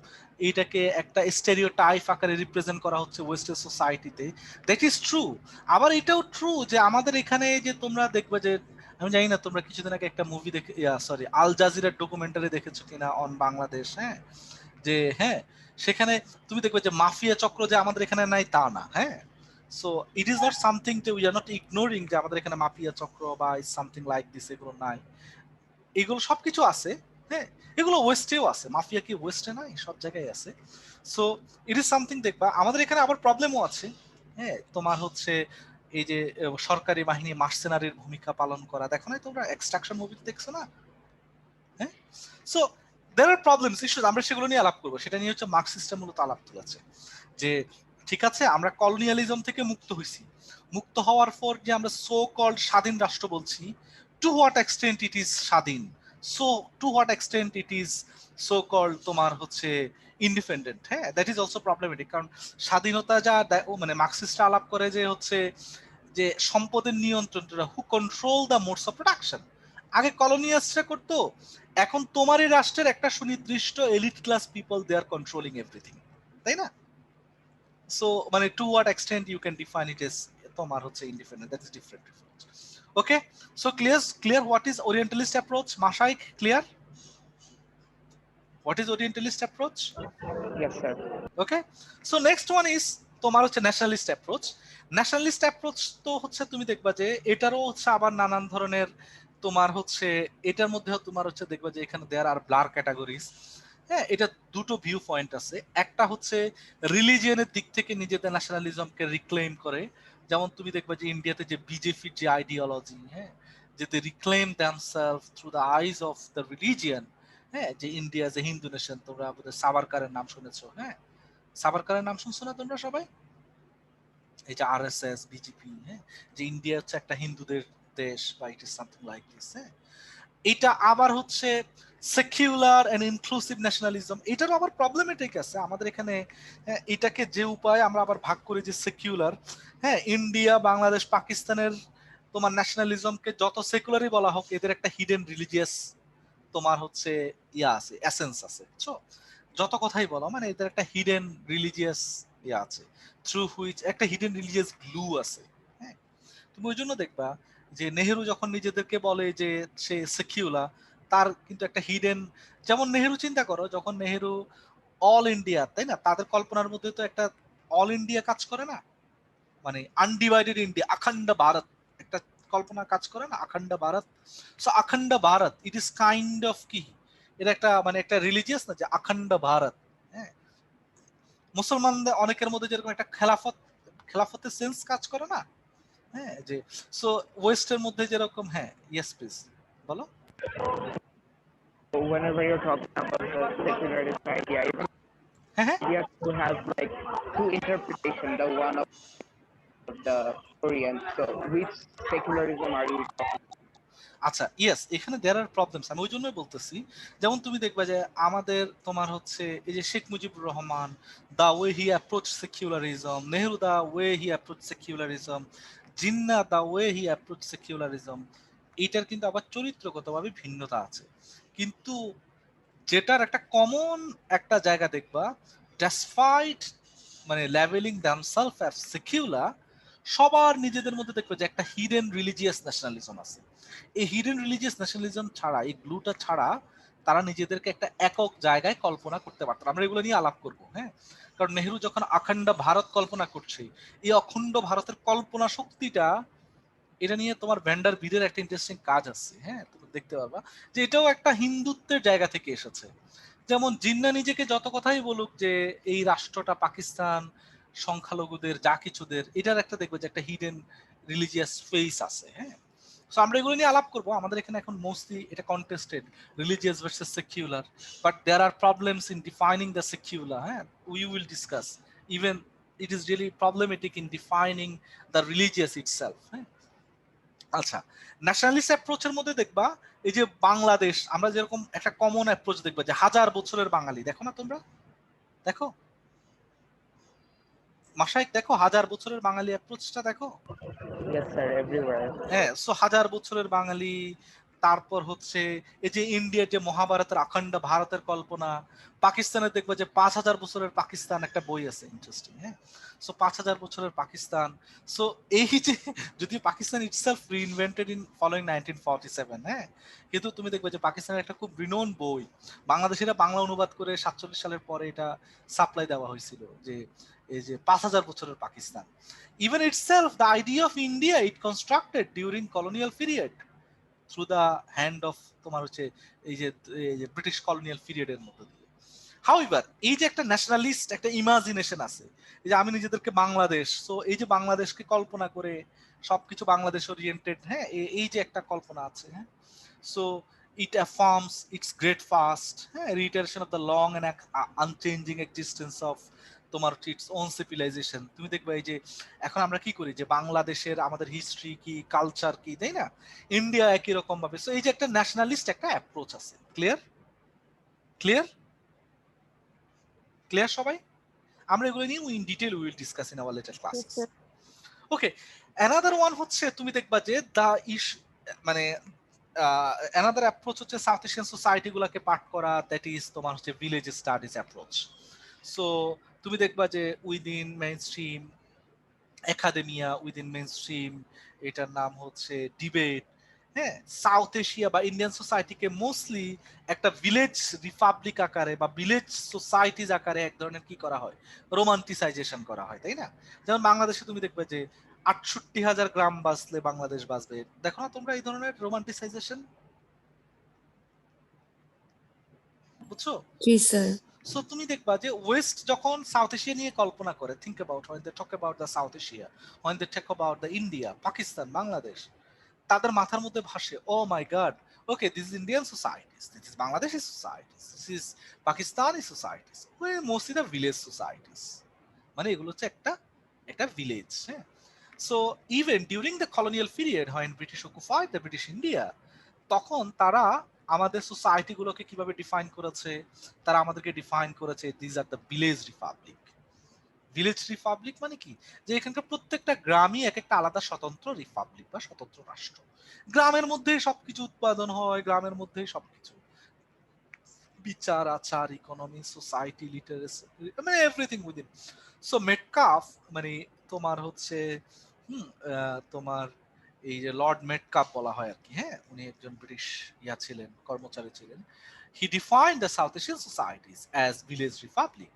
এইটাকে একটা স্টেরিওটাইপ আকারে রিপ্রেজেন্ট করা হচ্ছে ওয়েস্টার্ন সোসাইটিতে, দ্যাট ইজ ট্রু। আবার এটাও ট্রু যে আমাদের এখানে যে তোমরা দেখবে যে, আমি জানি না তোমরা কিছুদিন আগে একটা মুভি দেখে, সরি আল জাজিরার ডকুমেন্টারি দেখেছো কিনা অন বাংলাদেশ। হ্যাঁ, যে হ্যাঁ সেখানে তুমি দেখবে যে মাফিয়া চক্র যে আমাদের এখানে নাই তা না। হ্যাঁ, so it is not something যে উই আর নট ইগনোরিং যে আমাদের এখানে মাফিয়া চক্র বা ইজ সামথিং লাইক দিস, এগুলো নাই। এগুলো সবকিছু আছে। হ্যাঁ, এগুলো ওয়েস্টেও আছে। মাফিয়া কি ওয়েস্টে নাই? সব জায়গায় আছে। So it is something. দেখবা আমাদের এখানে আবার প্রবলেমও আছে। হ্যাঁ, তোমার হচ্ছে এই যে সরকারি বাহিনী মার্সেনারির ভূমিকা পালন করা, দেখো না তোমরা এক্সট্রাকশন মুভি দেখছো না? হ্যাঁ, so there are problems, issues, আমরা সেগুলো নিয়ে আলাপ করবো। সেটা নিয়ে হচ্ছে মার্কসিস্টরা মূলত আলাপ তুলেছে যে ঠিক আছে আমরা কলোনিয়ালিজম থেকে মুক্ত হইছি, মুক্ত হওয়ার পর যে আমরা সো কল্ড স্বাধীন রাষ্ট্র বলছি, to what extent it is স্বাধীন, so to what extent it is so called তোমার হচ্ছে ইন্ডিপেন্ডেন্ট। হ্যাঁ, দ্যাট ইজ অলসো প্রবলেমেটিক। কারণ স্বাধীনতা যা মানে মার্কসিস্টরা আলাপ করে যে হচ্ছে যে সম্পদের নিয়ন্ত্রণটা, who control the modes of production, আগে কলোনিয়ালসরা করতো, এখন তোমারই রাষ্ট্রের একটা সুনির্দিষ্ট elite class people they are controlling everything, তাই না? সো মানে to what extent you can define it as তোমার হচ্ছে independent, that is different. Okay, so clear what is orientalist approach? Mashayek, clear what is orientalist approach? Yes, sir. Okay, so next one is তোমার হচ্ছে nationalist approach. Nationalist approach তো হচ্ছে তুমি দেখবা যে এটারও হচ্ছে আবার নানান ধরনের তোমার হচ্ছে, এটার মধ্যেও তোমার হচ্ছে দেখবা যে এখানে দেয়ার আর ব্লার ক্যাটাগরিজ। হ্যাঁ, এটা দুটো ভিউ পয়েন্ট আছে। একটা হচ্ছে রিলিজিয়নের দিক থেকে নিজেদের ন্যাশনালিজমকে রিক্লেম করে, যেমন তুমি দেখবা যে ইন্ডিয়াতে যে বিজেপির যে আইডিওলজি, হ্যাঁ, যে they reclaim themselves through the eyes of the religion. হ্যাঁ, যে ইন্ডিয়া যে হিন্দু নেশন, তোমরা বোধহয় সাভারকারের নাম শুনেছো। হ্যাঁ, সাভারকারের নাম শুনছো না তোমরা সবাই? এই যে আরএসএস, বিজেপি, হ্যাঁ, যে ইন্ডিয়া হচ্ছে একটা হিন্দুদের দেশ বা ইট ইজ সামথিং লাইক দিস। হ্যাঁ, এটা আবার হচ্ছে সেকুলার এন্ড ইনক্লুসিভ ন্যাশনালিজম, এটারও আবার প্রবলেমেটিক আছে আমাদের এখানে। এটাকে যে উপায় আমরা আবার ভাগ করি যে সেকুলার, হ্যাঁ, ইন্ডিয়া, বাংলাদেশ, পাকিস্তানের তোমার ন্যাশনালিজমকে যত সেকুলারই বলা হোক, এদের একটা হিডেন রিলিজিয়াস তোমার হচ্ছে ইয়া আছে, এসেন্স আছে, বুঝছো? যত কথাই বলো মানে এদের একটা হিডেন রিলিজিয়াস ইয়া আছে, থ্রু হুইচ একটা হিডেন রিলিজিয়াস গ্লু আছে। হ্যাঁ, তুমি ওই জন্য দেখবা যে নেহেরু যখন নিজেদেরকে বলে যে সে সেকিউলার, তার কিন্তু একটা হিডেন, যেমন নেহেরু চিন্তা করো, যখন নেহেরু অল ইন্ডিয়া, তাই না, তাদের কল্পনার মধ্যে তো একটা অল ইন্ডিয়া কাজ করে না, মানে আনডিভাইডেড ইন্ডিয়া, অখণ্ড ভারত একটা কল্পনা কাজ করে না, অখণ্ড ভারত। সো অখণ্ড Bharat it is kind of কি, এটা একটা মানে একটা রিলিজিয়াস না যে অখণ্ড ভারত। হ্যাঁ, মুসলমানদের অনেকের মধ্যে যেরকম একটা খেলাফত, খেলাফতের সেন্স কাজ করে না। হ্যাঁ, যে সো ওয়েস্টের মধ্যে যেরকম, হ্যাঁ ইয়েস প্লিজ বলো। So whenever you're talking about the secularist idea, even হ্যাঁ, হ্যাঁ, India too has like two interpretation, the one of the Korean. So which secularism are you talking? আচ্ছা ইয়েস, এখানে দেয়ার আর প্রবলেমস, আমি ওই জন্যই বলতেছি। যেমন তুমি দেখবা যে আমাদের তোমার হচ্ছে এই যে Sheikh Mujibur Rahman, the way he approach secularism, Nehru the way he approach secularism, Jinnah the way he approach secularism, এইটার কিন্তু আবার চরিত্রগতভাবে ভিন্নতা আছে। কিন্তু যেটার একটা কমন একটা জায়গা দেখবা, ডেসপাইট মানে লেভেলিং দ্যামসেলফ অ্যাজ সেকুলার, সবার নিজেদের মধ্যে দেখবে যে একটা হিডেন রিলিজিয়াস ন্যাশনালিজম আছে। এই হিডেন রিলিজিয়াস ন্যাশনালিজম ছাড়া, এই গ্লুটা ছাড়া তারা নিজেদেরকে একটা একক জায়গায় কল্পনা করতে পারত। আমরা এগুলো নিয়ে আলাপ করবো, হ্যাঁ। কারণ নেহরু যখন অখণ্ড ভারত কল্পনা করছে, এই অখণ্ড ভারতের কল্পনা শক্তিটা, এটা নিয়ে তোমার ভ্যান্ডার বিডের একটা ইন্টারেস্টিং কাজ আছে, হ্যাঁ, তুমি দেখতে পারবা যে এটাও একটা হিন্দুত্বের জায়গা থেকে এসেছে। যেমন জিন্না নিজেকে যত কথাই বলুক যে এই রাষ্ট্রটা পাকিস্তান, সংখ্যালঘুদের যা কিছুদের, এটার একটা দেখবে যে একটা হিডেন রিলিজিয়াস ফেস আছে, হ্যাঁ। সো আমরা এগুলো নিয়ে আলাপ করবো। আমাদের এখানে এখন মোস্টলি এটা contested, religious versus secular, but there are problems in defining the secular, হ্যাঁ, we will discuss. Even it is really problematic in defining the religious itself, হ্যাঁ। আচ্ছা, ন্যাশনালিস্ট অ্যাপ্রোচের মধ্যে দেখবা এই যে বাংলাদেশ, আমরা যেরকম একটা কমন অ্যাপ্রোচ দেখবা যে হাজার বছরের বাঙালি, দেখো না তোমরা, দেখো মাশাইক, দেখো হাজার বছরের বাঙালি অ্যাপ্রোচটা দেখো। Yes, sir, everywhere. হ্যাঁ, সো হাজার বছরের বাঙালি। তারপর হচ্ছে এই যে ইন্ডিয়ার যে মহাভারতের অখণ্ড ভারতের কল্পনা, পাকিস্তানে দেখবে যে 5,000 বছরের পাকিস্তান একটা বই আছে, ইন্টারেস্টিং, হ্যাঁ। সো 5,000 বছরের পাকিস্তান। সো এই যে যদি পাকিস্তান ইটসেলফ রিইনভেন্টেড ইন ফলোইং 1947, হ্যাঁ, কিন্তু তুমি দেখবে যে পাকিস্তানের একটা খুব রিনোন বই বাংলাদেশিরা বাংলা অনুবাদ করে 47 সালের পরে এটা সাপ্লাই দেওয়া হয়েছিল, যে এই যে 5,000 বছরের Pakistan. Even itself, the idea of India, it constructed during colonial period through the hand of তোমার হচ্ছে এই যে ব্রিটিশ কলোনিয়াল পিরিয়ডের মধ্যে দিয়ে। হাউএভার এই যে একটা ন্যাশনালিস্ট একটা ইমাজিনেশন আছে, এই যে আমি নিজেদেরকে বাংলাদেশ, সো এই যে বাংলাদেশকে কল্পনা করে সবকিছু বাংলাদেশ ওরিয়েন্টেড, হ্যাঁ, এই যে একটা কল্পনা আছে, হ্যাঁ। So it affirms its great past, হ্যাঁ, reiteration of the long and unchanging existence of তোমার ইটস ওন সিভিলাইজেশন। তুমি দেখবে এই যে এখন আমরা কি করি যে বাংলাদেশের আমাদের হিস্ট্রি কি, কালচার কি, তাই না, ইন্ডিয়া একই রকম ভাবে। সো এই যে একটা ন্যাশনালিস্ট একটা অ্যাপ্রোচ আছে। ক্লিয়ার ক্লিয়ার ক্লিয়ার সবাই? আমরা এগুলো নিয়ে in detail will discuss in our later classes. Okay, another one হচ্ছে তুমি দেখবা যে দা ইস মানে অ্যানাদার অ্যাপ্রোচ হচ্ছে সাউথ এশিয়ান সোসাইটি গুলাকে পাঠ করা, দ্যাট ইজ তোমার হচ্ছে ভিলেজ স্টাডিজ অ্যাপ্রোচ। সো তুমি দেখবা যে within main stream academia, within main stream, এটার নাম হচ্ছে ডিবেট, হ্যাঁ, সাউথ এশিয়া বা ইন্ডিয়ান সোসাইটিকে মোস্টলি একটা ভিলেজ রিপাবলিক আকারে বা ভিলেজ সোসাইটিজ আকারে এক ধরনের কি করা হয়, রোমান্টিসাইজেশন করা হয়, তাই না। যেমন বাংলাদেশে তুমি দেখবে যে 68,000 গ্রাম বাঁচলে বাংলাদেশ বাঁচবে, দেখো না তোমরা এই ধরনের রোমান্টিসাইজেশন, বুঝছো? জি স্যার। সো তুমি দেখবা যে ওয়েস্ট যখন সাউথ এশিয়া নিয়ে কল্পনা করে, think about when they talk about the South Asia, when they talk about the India, Pakistan, Bangladesh, তাদের মাথার মধ্যে ভাসে, oh my god, okay, this is Indian societies, this is Bangladeshi societies, this is Pakistani societies, mostly the village societies. মানে এগুলো হচ্ছে একটা একটা village, হ্যাঁ। So even during the colonial period when British occupied the British India, তখন তারা আমাদের society গুলোকে কিভাবে ডিফাইন করেছে, তারা আমাদেরকে ডিফাইন করেছে this are the village Republic. Village republic মানে কি, যে এখানকার প্রত্যেকটা গ্রামই এক একটা আলাদা স্বতন্ত্র রিপাবলিক বা স্বতন্ত্র রাষ্ট্র। গ্রামের মধ্যেই সবকিছু উৎপাদন হয়, গ্রামের মধ্যেই সবকিছু, বিচার আচার, ইকোনমি, সোসাইটি, লিটারেসি, মানে এভরিথিং উইদিন। সো মেটকাফ মানে তোমার হচ্ছে তোমার এই যে লর্ড মেটকাপ বলা হয় আর কি, হ্যাঁ, উনি একজন ব্রিটিশ ছিলেন, কর্মচারী ছিলেন। He defined the South Asian societies as village republic.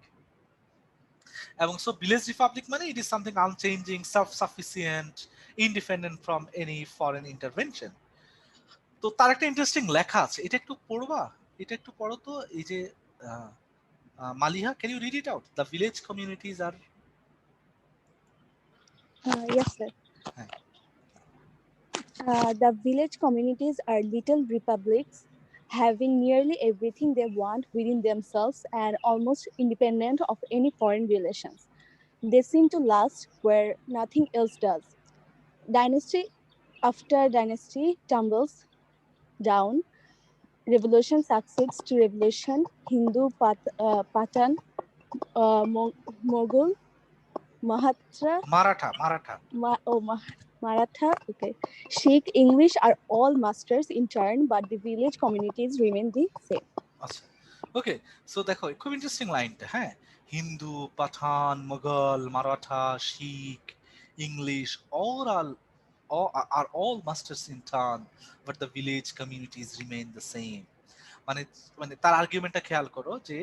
এবং সো ভিলেজ রিপাবলিক মানে it is something unchanging, self sufficient, independent from any foreign intervention. তো তার একটা ইন্টারেস্টিং লেখা আছে, এটা একটু পড়বা, এটা একটু পড়ো তো। এই যে Maliha, can you read it out? The village communities are Yes, sir. হ্যাঁ, The village communities are little republics, having nearly everything they want within themselves and almost independent of any foreign relations. They seem to last where nothing else does. Dynasty after dynasty tumbles, down. Revolution succeeds to revolution. Hindu, Pathan, Mughal, Maratha Maratha, okay. Sikh, English are all masters in turn, but the village communities remain the same. আচ্ছা okay so দেখো খুব interesting লাইনটা হ্যাঁ হিন্দু পাঠান মুঘল মারাঠা শিখ English are all masters in turn but the village communities remain the same মানে মানে তার আর্গুমেন্টটা খেয়াল করো যে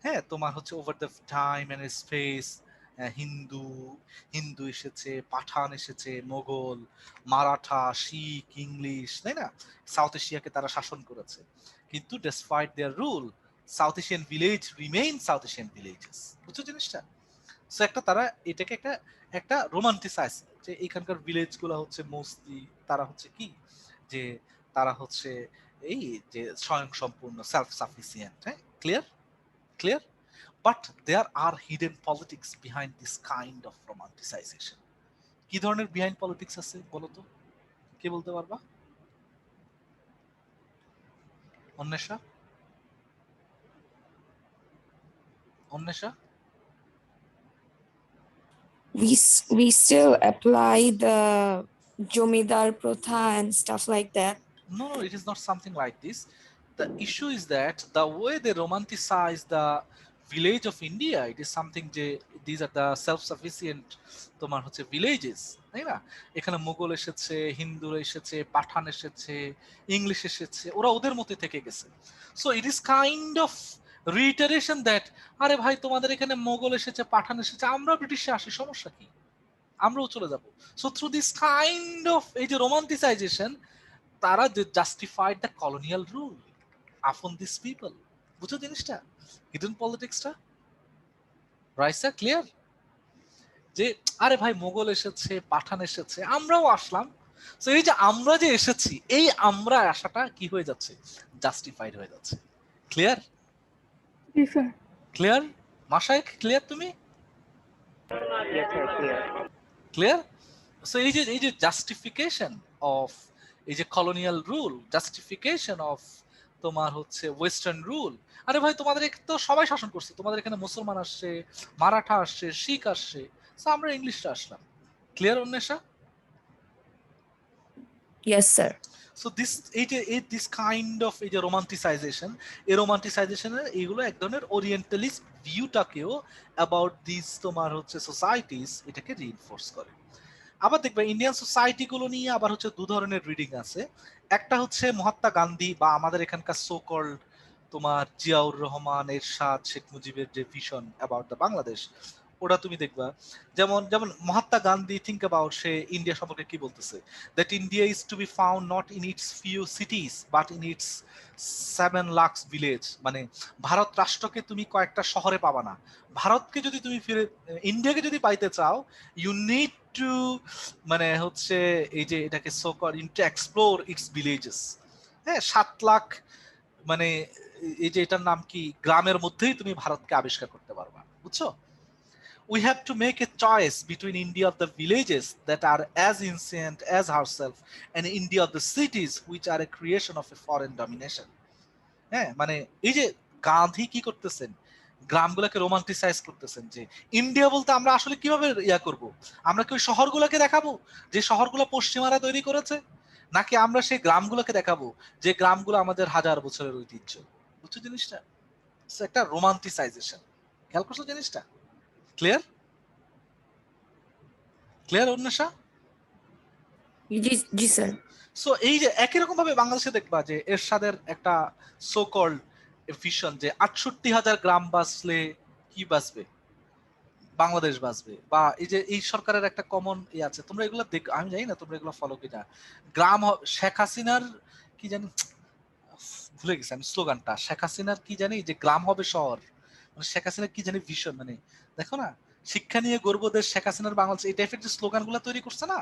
হ্যাঁ তোমার হচ্ছে over the time and space Hindu Hindu এসেছে পাঠান এসেছে মোগল মারাঠা শিখ ইংলিশ তাই না সাউথ এশিয়াকে তারা শাসন করেছে কিন্তু despite their rule South Asian village remain South Asian villages বুঝছো জিনিসটা সো একটা তারা এটাকে একটা একটা রোমান্টিসাইজ যে এখানকার ভিলেজ গুলো হচ্ছে মোস্টলি তারা হচ্ছে কি যে তারা হচ্ছে এই যে স্বয়ং সম্পূর্ণ সেলফ সাফিসিয়েন্ট হ্যাঁ clear but there are hidden politics behind this kind of romanticisation কি ধরনের বিহাইন্ড পলিটিক্স আছে বলো তো কে বলতে পারবা Anwesha We still apply the Jomidar Protha and stuff like that. No, it is not something like this. The issue is that the way they romanticize the village of India, it is something যে these are the self-sufficient তোমার হচ্ছে villages, তাই না? এখানে মুঘল এসেছে, হিন্দু এসেছে, পাঠান এসেছে, English এসেছে, ওরা ওদের মধ্যে থেকে গেছে। So it is kind of reiteration that আরে ভাই তোমাদের এখানে মুঘল এসেছে, পাঠান এসেছে, আমরা ব্রিটিশে আসি, সমস্যা কি? আমরাও চলে যাব। So through this kind of এই যে romanticization তারা জাস্টিফাইড দ্য কলোনিয়াল রুল আপন দিস পিপল বুঝছো জিনিসটা হিডেন পলিটিক্সটা রাইসা ক্লিয়ার যে আরে ভাই মোগল এসেছে পাঠান এসেছে আমরাও আসলাম সো এই যে আমরা যে এসেছি এই আমরা আসাটা কি হয়ে যাচ্ছে জাস্টিফাইড হয়ে যাচ্ছে ক্লিয়ার জি স্যার ক্লিয়ার মাশায়েখ ক্লিয়ার তুমি Yes, sir, clear. Clear so এই যে জাস্টিফিকেশন অফ এই যে কলোনিয়াল রুল জাস্টিফিকেশন অফ তোমার হচ্ছে ওয়েস্টার্ন রুল আরে ভাই তোমাদের তো সবাই শাসন করছে তোমাদের এখানে মুসলমান আসছে মারাঠা আসছে শিখ আসছে সো আমরা ইংলিশটা আসলাম clear Anwesha Yes, sir. So this kind of এই যে রোমান্টিসাইজেশন এই রোমান্টিসাইজেশনের এইগুলো এক ধরনের ওরিয়েন্টালিস্ট ভিউটাকেও অ্যাবাউট দিস তোমার হচ্ছে সোসাইটিস এটাকে রিইনফোর্স করে আবার দেখবে ইন্ডিয়ান সোসাইটি গুলো নিয়ে আবার হচ্ছে দু ধরনের রিডিং আছে একটা হচ্ছে মহাত্মা গান্ধী বা আমাদের এখানকার সো কল্ড তোমার জিয়াউর রহমান এরশাদ শেখ মুজিবের যে ভিশন অ্যাবাউট দ্য বাংলাদেশ ওটা তুমি দেখবা যেমন যেমন মহাত্মা গান্ধী থিঙ্ক অ্যাবাউট সে ইন্ডিয়া সম্পর্কে কি বলতেছে that India is to be found not in its few cities but in its 7 lakh village মানে ভারত রাষ্ট্রকে তুমি কয়েকটা শহরে পাবা না ভারতকে যদি তুমি ফিরে ইন্ডিয়াকে যদি পাইতে চাও ইউ নিড টু মানে হচ্ছে এই যে এটাকে so call in to explore it's villages হ্যাঁ 7 লাখ মানে এই যে এটার নাম কি গ্রামের মধ্যেই তুমি ভারতকে আবিষ্কার করতে পারবা বুঝছো we have to make a choice between India of the villages that are as ancient as ourselves and India of the cities which are a creation of a foreign domination হ্যাঁ মানে এই যে গান্ধী কি করতেছেন গ্রামগুলোকে রোমান্টিসাইজ করতেছেন যে India বলতে আমরা আসলে কিভাবে ইয়া করব আমরা কি ওই শহরগুলোকে দেখাবো যে শহরগুলো পশ্চিমারা তৈরি করেছে নাকি আমরা সেই গ্রামগুলোকে দেখাবো যে গ্রামগুলো আমাদের হাজার বছরের ঐতিহ্য বুঝছো জিনিসটা একটা রোমান্টিসাইজেশন খেয়াল করছো জিনিসটা ক্লিয়ার ক্লিয়ার অন্বেষা জি স্যার সো এই যে একই রকম ভাবে বাংলাদেশে দেখবা যে এরশাদের একটা সো কল্ড ভিশন যে ৬৮,০০০ গ্রাম বাঁচলে কি বাঁচবে বাংলাদেশ বাঁচবে বা এই যে এই সরকারের একটা কমন ই আছে তোমরা এগুলো দেখ আমি জানি না তোমরা এগুলো ফলো কিনা গ্রাম শেখ হাসিনার কি জানি ভুলে গেছি আমি স্লোগানটা শেখ হাসিনার কি জানি যে গ্রাম হবে শহর মানে শেখ হাসিনার কি জানি ভিশন মানে দেখো না শিক্ষা নিয়ে গর্ব দেশ শেখ হাসিনার বাংলাদেশ এই টাইপের যে স্লোগান গুলা তৈরি করছে না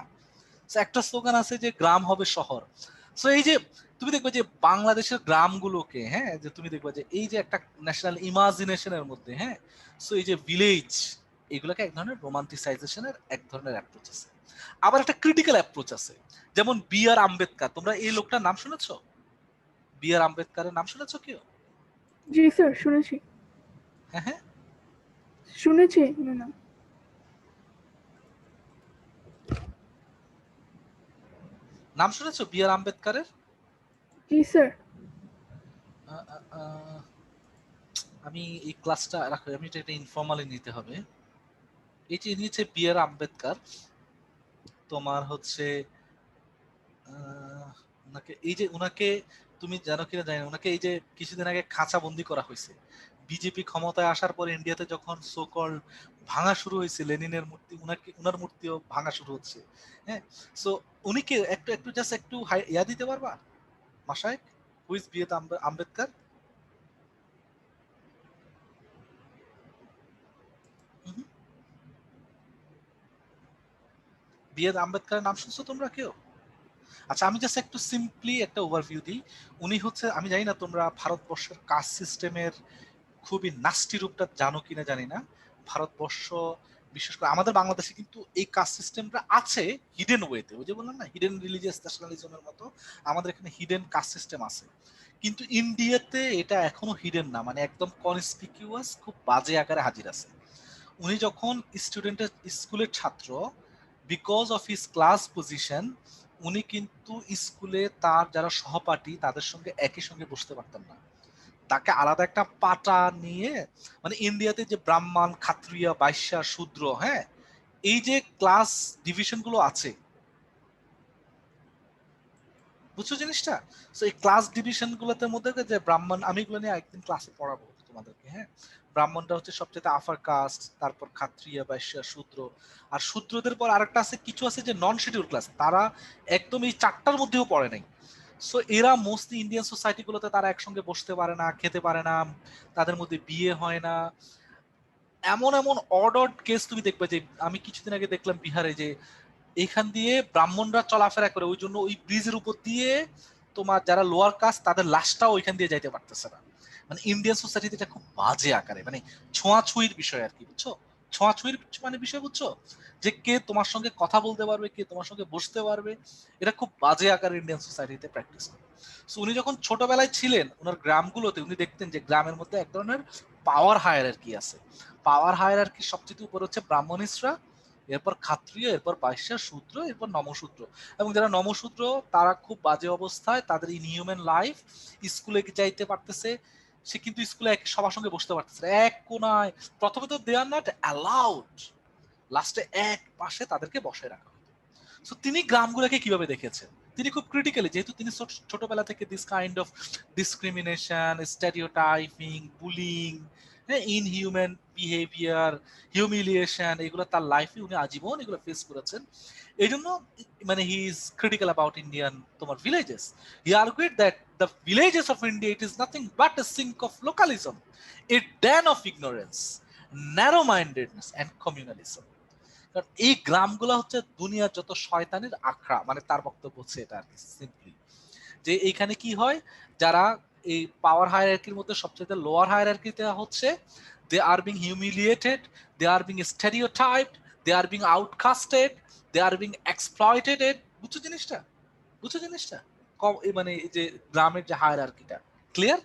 একটা স্লোগান আছে যে গ্রাম হবে শহর সো এই যে তুমি দেখবে যে বাংলাদেশের গ্রামগুলোকে হ্যাঁ যে তুমি দেখবে যে এই যে একটা ন্যাশনাল ইমাজিনেশনের মধ্যে হ্যাঁ সো এই যে ভিলেজ এগুলোকে এক ধরনের রোমান্টিসাইজেশনের এক ধরনের অ্যাপ্রোচ আছে আবার একটা ক্রিটিক্যাল অ্যাপ্রোচ আছে যেমন বি আর আম্বেদকর তোমরা এই লোকটার নাম শুনেছো বি আর আম্বেদকরের নাম শুনেছো কেউ? জি স্যার, শুনেছি। হ্যাঁ হ্যাঁ, শুনেছি না। নাম শুনেছো বি আর আম্বেদকরের? জি স্যার। আহ, আহ, আহ, আমি এই ক্লাসটা রাখো, আমি এটা একটা ইনফর্মালি নিতে হবে। এই যে নিয়েছে বি আর আম্বেদকর, তোমার হচ্ছে ওনাকে, এই যে ওনাকে তুমি জানো কিনা জানি না, ওনাকে এই যে কিছুদিন আগে খাঁচা বন্দি করা হয়েছে। বিজেপি ক্ষমতায় আসার পর ইন্ডিয়াতে যখন সোকল ভাঙা শুরু হয়েছে, লেনিনের মূর্তি, উনাকে উনার মূর্তিও ভাঙা শুরু হচ্ছে। হ্যাঁ, সো উনিকে একটু একটু জাস্ট একটু ইয়া দিতে পারবা মাসায়েক, হুইজ বি আর আম্বেদকর? বি আর আম্বেদকরের নাম শুনছো তোমরা কেউ? আচ্ছা, আমি জাস্ট একটু সিম্পলি একটা ওভারভিউ দিই। উনি হচ্ছে, আমি জানি না তোমরা ভারতবর্ষের কাস্ট সিস্টেমের খুবই নাস্টি রূপটা জানো কিনা জানি না। ভারতবর্ষ, বিশেষ করে আমাদের বাংলাদেশে কিন্তু এই কাস্ট সিস্টেমটা আছে হিডেন ওয়েতে। ওই যে বললাম না, হিডেন রিলিজিয়াস ন্যাশনালিজমের মতো আমাদের এখানে হিডেন কাস্ট সিস্টেম আছে। কিন্তু ইন্ডিয়াতে এটা এখনো হিডেন না, মানে একদম কনস্পিকিউয়াস, খুব বাজে আকারে হাজির আছে। উনি যখন স্টুডেন্টের, স্কুলের ছাত্র, because of his class position, উনি কিন্তু স্কুলে তার যারা সহপাঠী তাদের সঙ্গে একই সঙ্গে বসতে পারতেন না। তাকে আলাদা একটা পাটা নিয়ে, মানে ইন্ডিয়াতে যে ব্রাহ্মণ, ক্ষত্রিয়, বৈশ্য, শূদ্র, হ্যাঁ, এই যে ক্লাস ডিভিশন গুলো আছে, বুঝছো জিনিসটা? তো এই ক্লাস ডিভিশন গুলোতে মধ্যে যে ব্রাহ্মণ, আমি এগুলো নিয়ে একদিন ক্লাসে পড়াবো তোমাদেরকে। হ্যাঁ, ব্রাহ্মণটা হচ্ছে সবচেয়ে আফার কাস্ট, তারপর ক্ষত্রিয়, বৈশ্য, শূদ্র। আর শূদ্রদের পর আরেকটা আছে, কিছু আছে যে নন শিডিউল ক্লাস, তারা একদম এই চারটার মধ্যেও পড়ে নাই। সো এরা মোস্টলি ইন্ডিয়ান সোসাইটি গুলোতে তারা একসঙ্গে বসতে পারে না, খেতে পারে না, তাদের মধ্যে বিয়ে হয় না। এমন এমন অড অড কেস তুমি দেখবে, যে আমি কিছুদিন আগে দেখলাম বিহারে, যে এইখান দিয়ে ব্রাহ্মণরা চলাফেরা করে, ওই জন্য ওই ব্রিজের উপর দিয়ে তোমার যারা লোয়ার কাস্ট তাদের লাশটাও ওইখান দিয়ে যাইতে পারতেছে না। মানে ইন্ডিয়ান সোসাইটিতে এটা খুব বাজে আকারে, মানে ছোঁয়াছুঁয়ির বিষয় আর কি, বুঝছো? ছোঁয়াছুঁয়ির মানে বিষয়, বুঝছো? যে কে তোমার সঙ্গে কথা বলতে পারবে, কে তোমার সঙ্গে বসতে পারবে, এটা খুব বাজে আকারে ইন্ডিয়ান সোসাইটিতে প্র্যাকটিস করে। সো উনি যখন ছোটবেলায় ছিলেন, ওনার গ্রামগুলোতে উনি দেখতেন যে গ্রামের মধ্যে এক ধরনের পাওয়ার হায়ারার্কি আছে। পাওয়ার হায়ারার্কি সবচেয়ে উপর হচ্ছে ব্রাহ্মণিসরা, এরপর ক্ষত্রিয়, এরপর বৈশ্য, শূদ্র, এরপর নমশূদ্র। এবং যারা নমশূদ্র তারা খুব বাজে অবস্থায়, তাদের ইনহিউম্যান লাইফ, স্কুলে যাইতে পারতেছে, সে কিন্তু স্কুলে সবার সঙ্গে বসতে পারতেছে না, এক কোনায়। প্রথমে তো দে আর নট অ্যালাউড, লাস্টে এক পাশে তাদেরকে বসে রাখা হতো। সো তিনি গ্রামগুলোকে কিভাবে দেখেছেন, তিনি খুব ক্রিটিক্যালি, যেহেতু তিনি ছোটবেলা থেকে this kind of discrimination, stereotyping, bullying, inhuman behaviour, humiliation, এগুলো তার লাইফে উনি আজীবন এগুলো ফেস করেছেন। এই জন্য মানে he is critical about Indian তোমার villages. He argued that the villages of India, it is nothing but a sink of localism, a den of ignorance, narrow mindedness and communalism. কারণ এই গ্রামগুলো হচ্ছে দুনিয়ার যত শয়তানের আখড়া, মানে তার বক্তব্য হচ্ছে এটা আর কি, সিম্পলি যে এইখানে কি হয়, যারা এই পাওয়ার হায়ারার্কির মধ্যে সবচেয়ে লোয়ার হায়ারার্কিতে হচ্ছে, they are being humiliated, they are being stereotyped, they are being outcasted, they are being exploited. বুঝছো জিনিসটা? বুঝছো জিনিসটা? কম মানে এই যে গ্রামের যে হায়ারার্কিটা, ক্লিয়ার?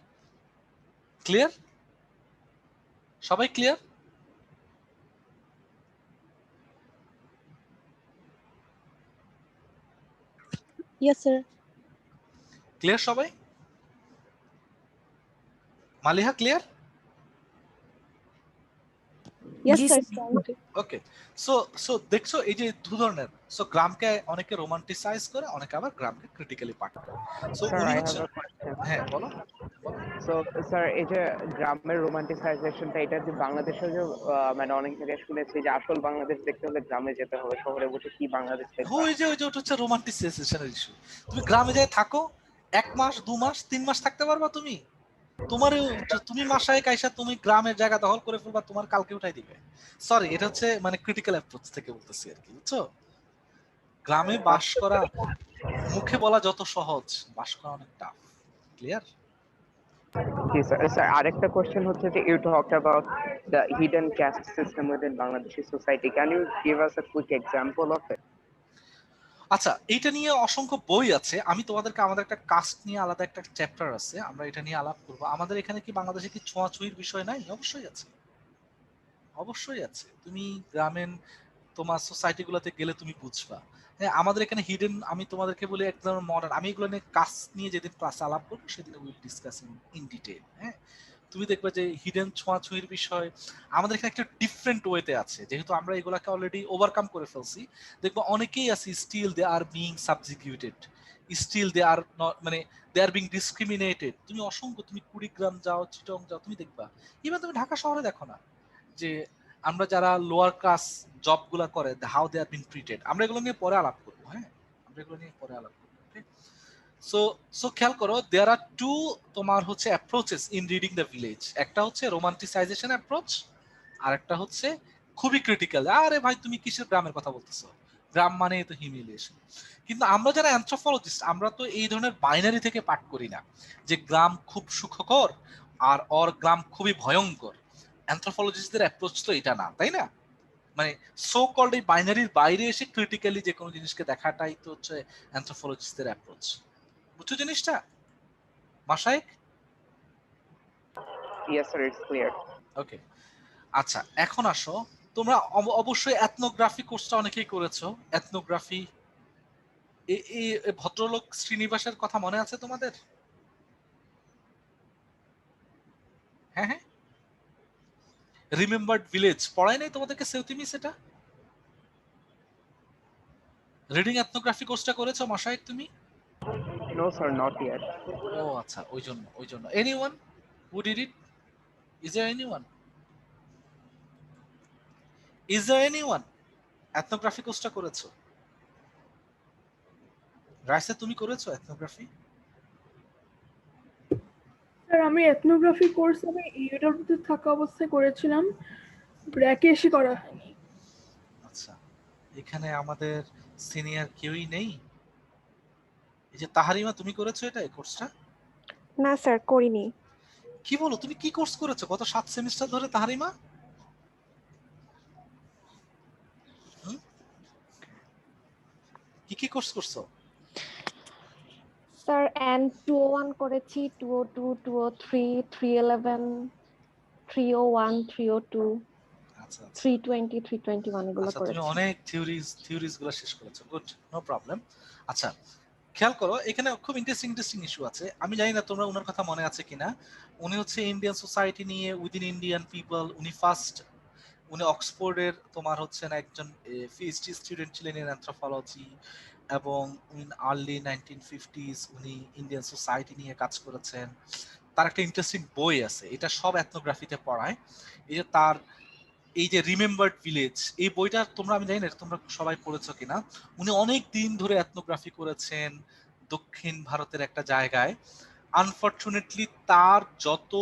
ক্লিয়ার? সবাই ক্লিয়ার? Yes, sir. ক্লিয়ার সবাই? Maliha clear? Yes, G sir. Sir. Thank you. Okay, so so দেখছো এই যে দু ধরনের, সো গ্রামকে অনেকে রোমান্টিসাইজ করে, অনেকে আবার গ্রামকে ক্রিটিক্যালি পার্ট করে। সো Sir, উনি I হচ্ছে, have a question. হ্যাঁ বলো বলো। So, স্যার, এই যে গ্রামের রোমান্টিসাইজেশনটা, এটা যে বাংলাদেশেও যে মানে অনেক জায়গায় শুনেছি যে আসল বাংলাদেশ দেখতে হলে গ্রামে যেতে হবে, শহরে বসে কি বাংলাদেশ দেখবা? ওই যে ওটা হচ্ছে রোমান্টিসাইজেশনের ইস্যু। তুমি গ্রামে যাই থাকো, 1 মাস 2 মাস 3 মাস থাকতে পারবা তুমি? তোমার তুমি মাসায় কাইসা তুমি গ্রামের জায়গা দখল করে ফেলবা, তোমার কালকে উঠাই দিবে। সরি, এটা হচ্ছে মানে ক্রিটিক্যাল অ্যাপ্রোচ থেকে বলতেছি আর কি, বুঝছো? গ্রামে বাস করা মুখে বলা যত সহজ, বাস করা অনেক টাফ। ক্লিয়ার? জি স্যার। স্যার, আরেকটা কোশ্চেন হচ্ছে যে you talked about the hidden caste system within Bangladeshi society. Can you give us a quick example of it? আচ্ছা, এটা নিয়ে অসংখ্য বই আছে। আমি তোমাদেরকে আমাদের একটা কাস্ট নিয়ে আলাদা একটা চ্যাপ্টার আছে, আমরা এটা নিয়ে আলাপ করব। আমাদের এখানে কি বাংলাদেশে কি ছোঁয়াছুঁয়ির বিষয় নাই? অবশ্যই আছে, অবশ্যই আছে। তুমি গ্রামীণ তোমার সোসাইটি গুলোতে গেলে তুমি বুঝবা। হ্যাঁ, আমাদের এখানে হিডেন, আমি তোমাদেরকে বলি একদম মডার্ন, আমি এগুলো নিয়ে কাস্ট নিয়ে যেদিন ক্লাসে আলাপ করবো সেদিন উইল ডিসকাস ইন ডিটেইল। হ্যাঁ, তুমি দেখবে যে হিডেন ছোঁয়াছুঁয়ির বিষয় আমাদের এখানে একটা ডিফারেন্ট ওয়েতে আছে, যেহেতু আমরা এগুলাকে অলরেডি ওভারকাম করে ফেলছি। দেখবো অনেকেই আছে still they are being subjugated, still they are মানে দে আর বিং ডিসক্রিমিনেটেড। তুমি অসংখ্য, তুমি কুড়িগ্রাম যাও, চিটং যাও, তুমি দেখবা। ইভেন তুমি ঢাকা শহরে দেখো না যে আমরা যারা লোয়ার ক্লাস জব গুলা করে how they R bin treated. আমরা এগুলো নিয়ে পরে আলাপ করবো। হ্যাঁ, আমরা এগুলো নিয়ে পরে আলাপ করবো। সো সো খেয়াল করো, দেয়ার আর টু তোমার হচ্ছে approaches in reading the village. একটা হচ্ছে রোমান্টিসাইজেশন অ্যাপ্রোচ, আর একটা হচ্ছে খুবই ক্রিটিক্যাল, আরে ভাই তুমি কিসের গ্রামের কথা বলতেছো, গ্রাম মানে তো হিউমিলিয়েশন। কিন্তু আমরা যারা অ্যানথ্রোপোলজিস্ট, আমরা তো এই ধরনের বাইনারি থেকে পাঠ করি না যে গ্রাম খুব সুখকর আর অর গ্রাম খুবই ভয়ঙ্কর। অ্যানথ্রোপোলজিস্টদের অ্যাপ্রোচ তো এটা না, তাই না? মানে সো কল্ড এই বাইনারির বাইরে এসে ক্রিটিক্যালি যে কোনো জিনিসকে দেখাটাই তো হচ্ছে অ্যানথ্রোপোলজিস্টদের অ্যাপ্রোচ। বুঝছো জিনিসটা Mashayek? Yes sir, it's clear. Okay, আচ্ছা এখন আসো, তোমরা অবশ্যই এথনোগ্রাফি কোর্সটা অনেকেই করেছো। এথনোগ্রাফি, এই ভদ্রলোক শ্রীনিবাসের কথা মনে আছে তোমাদের? হ্যাঁ হ্যাঁ, রিমেম্বার্ড ভিলেজ পড়াই নাই তোমাদেরকে সেউতিমি? সেটা রিডিং এথনোগ্রাফি কোর্সটা করেছো মাশায়েক তুমি? No sir, not yet. ও আচ্ছা, ওই জন্য anyone who did it? Is there anyone? Is there anyone ethnography কোর্সটা করেছো? রাইসা তুমি করেছো এথনোগ্রাফি? স্যার আমি এথনোগ্রাফি কোর্স আমি ইউডব্লিউতে থাকা অবস্থায় করেছিলাম, ব্র্যাকে এসে করা হয়নি। আচ্ছা, এখানে আমাদের সিনিয়র কেউই নেই? এই যে তাহারিমা, তুমি করেছো এটা, এই কোর্সটা? না স্যার, করিনি। কি বলো, তুমি কি কোর্স করেছো গত 7 সেমিস্টার ধরে তাহারিমা? কি কি কোর্স করছো? স্যার এন 201 করেছি, 202, 203, 311, 301, 302, আচ্ছা আচ্ছা 320, 321 এগুলো আচ্ছা, তুমি করেছি। অনেক থিওরিজ গুলো শেষ করেছো, গুড, নো প্রবলেম। আচ্ছা, খেয়াল করো এখানে খুব ইন্টারেস্টিং ইস্যু আছে। আমি জানি না তোমরা ওনার কথা মনে আছে কিনা। উনি হচ্ছে ইন্ডিয়ান সোসাইটি নিয়ে উইদিন ইন্ডিয়ান পিপল, উনি অক্সফোর্ডের তোমার হচ্ছে না একজন পিএইচডি স্টুডেন্ট ছিলেন ইন অ্যানথ্রোপোলজি, এবং ইন আর্লি 1950s উনি ইন্ডিয়ান সোসাইটি নিয়ে কাজ করেছেন। তার একটা ইন্টারেস্টিং বই আছে, এটা সব এথনোগ্রাফিতে পড়ায়। এই যে তার এই যে রিমেম্বার্ড ভিলেজ, এই বইটা তোমরা, আমি জানি না তোমরা সবাই পড়েছো কিনা। উনি অনেক দিন ধরে এথনোগ্রাফি করেছেন দক্ষিণ ভারতের একটা জায়গায়। আনফরচুনেটলি তার যত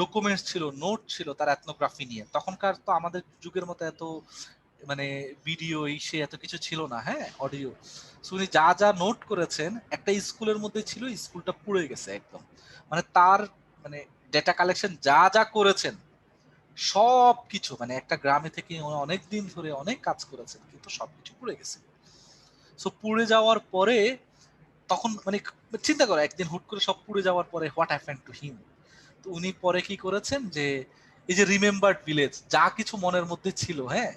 ডকুমেন্টস ছিল, নোট ছিল তার এথনোগ্রাফি নিয়ে, তখনকার তো আমাদের যুগের মতো এত মানে ভিডিও এই সে এত কিছু ছিল না, হ্যাঁ, অডিও। সো উনি যা যা নোট করেছেন একটা স্কুলের মধ্যে ছিল, স্কুলটা পুড়ে গেছে একদম। মানে তার মানে ডেটা কালেকশন যা যা করেছেন সব কিছু, মানে একটা গ্রামে থেকে অনেক দিন ধরে অনেক কাজ করেছেন, কিন্তু সবকিছু পুড়ে গেছে। সো পুড়ে যাওয়ার পরে তখন মানে চিন্তা করো, একদিন হুট করে সব পুড়ে যাওয়ার পরে হোয়াট হ্যাপেন্ড টু হিম। তো উনি পরে কি করেছেন যে এই যে রিমেম্বার্ড ভিলেজ যা কিছু মনের মধ্যে ছিল, হ্যাঁ,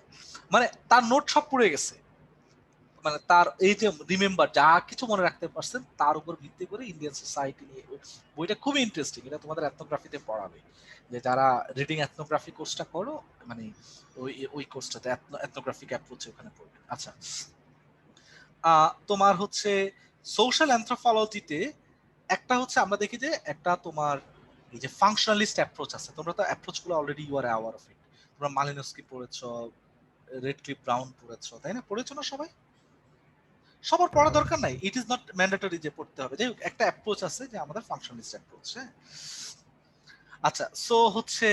মানে তার নোট সব পুড়ে গেছে, মানে তার এই যে রিমেম্বার যা কিছু মনে রাখতে পারছেন তার উপর ভিত্তি করে ইন্ডিয়ান সোসাইটি নিয়ে বইটা খুবই ইন্টারেস্টিং। এটা তোমাদের এথনোগ্রাফিতে পড়াবে, যে যারা রিডিং এথনোগ্রাফি কোর্সটা করো, মানে ওই ওই কোর্সটাতে এথনোগ্রাফিক অ্যাপ্রোচে ওখানে পড়বে। আচ্ছা, তোমার হচ্ছে সোশ্যাল অ্যানথ্রোপোলজিতে একটা হচ্ছে আমরা দেখি যে একটা তোমার এই যে ফাংশনালিস্ট অ্যাপ্রোচ আছে। তোমরা তো অ্যাপ্রোচ গুলো already you are aware of it. তোমরা মালিনস্কি পড়েছো, রেডক্লিফ ব্রাউন পড়েছো, তাই না? পড়েছো না সবাই? সবার পড়া দরকার নাই, ইট ইজ নট ম্যান্ডেটরি যে পড়তে হবে। যাই হোক, একটা অ্যাপ্রোচ আছে যে আমাদের ফাংশনালিস্ট অ্যাপ্রোচ। হ্যাঁ, আচ্ছা, সো হচ্ছে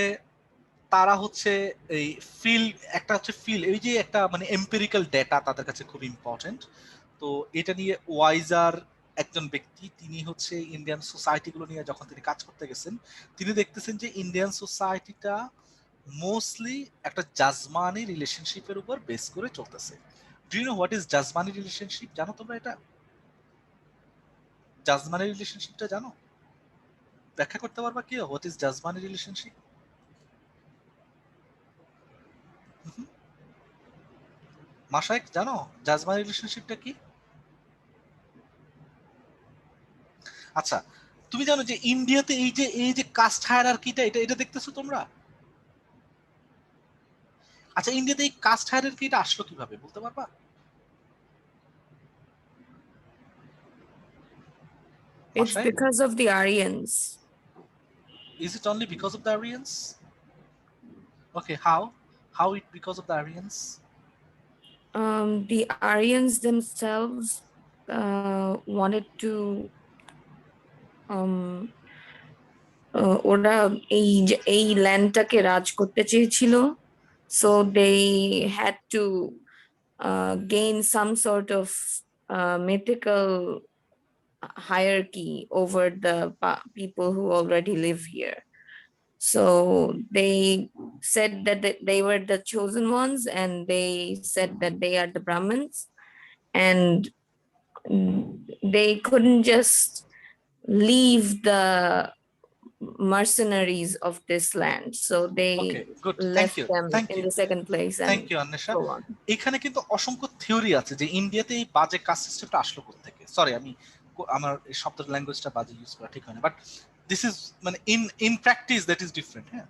তারা হচ্ছে এই ফিল, একটা হচ্ছে ফিল, এই যে একটা মানে এম্পিরিক্যাল ডেটা তাদের কাছে খুব ইম্পর্টেন্ট। তো এটা নিয়ে ওয়াইজার একজন ব্যক্তি, তিনি হচ্ছে ইন্ডিয়ান সোসাইটি গুলো নিয়ে যখন তিনি কাজ করতে গেছেন, তিনি দেখতেছেন যে ইন্ডিয়ান সোসাইটিটা মোস্টলি একটা জাজমানি রিলেশনশিপের উপর বেস করে চলতেছে। Do you know what is jajmani relationship? জানো তোমরা এটা? জাজমানি রিলেশনশিপটা জানো? ব্যাখ্যা করতে পারবা কি হোয়াট ইজ জাজমানি রিলেশনশিপ? মাশায়েক জানো জাজমানি রিলেশনশিপটা কি? আচ্ছা, তুমি জানো যে ইন্ডিয়াতে এই যে কাস্ট হায়ারার্কিটা এটা দেখতেছো তোমরা? আচ্ছা, ইন্ডিয়াতে এই কাস্ট হায়ারার্কিটা আসলো কিভাবে বলতে পারবা? It's মাশায়েক, because of the Aryans. is it only because of the Aryans? Okay, how it because of the Aryans? The Aryans themselves wanted to ওরা এই ল্যান্ডটাকে রাজ করতে চেয়েছিল, so they had to gain some sort of mythical hierarchy over the people who already live here. So they said that they were the chosen ones, and they said that they are the Brahmins, and they couldn't just leave the mercenaries of this land, so they Okay, good. Thank left you. them Thank in you. the second place and Thank you, Anisha. so on. এখানে কিন্তু অসংখ্য theory আছে যে ইন্ডিয়াতে এই বাজে caste সিস্টেমটা আসলো কোত্থেকে। সরি, আমি আমার এই শব্দের ল্যাঙ্গুয়েজটা বাজে ইউজ করা ঠিক হয় না, বাট দিস ইজ মানে in practice that is different. হ্যাঁ,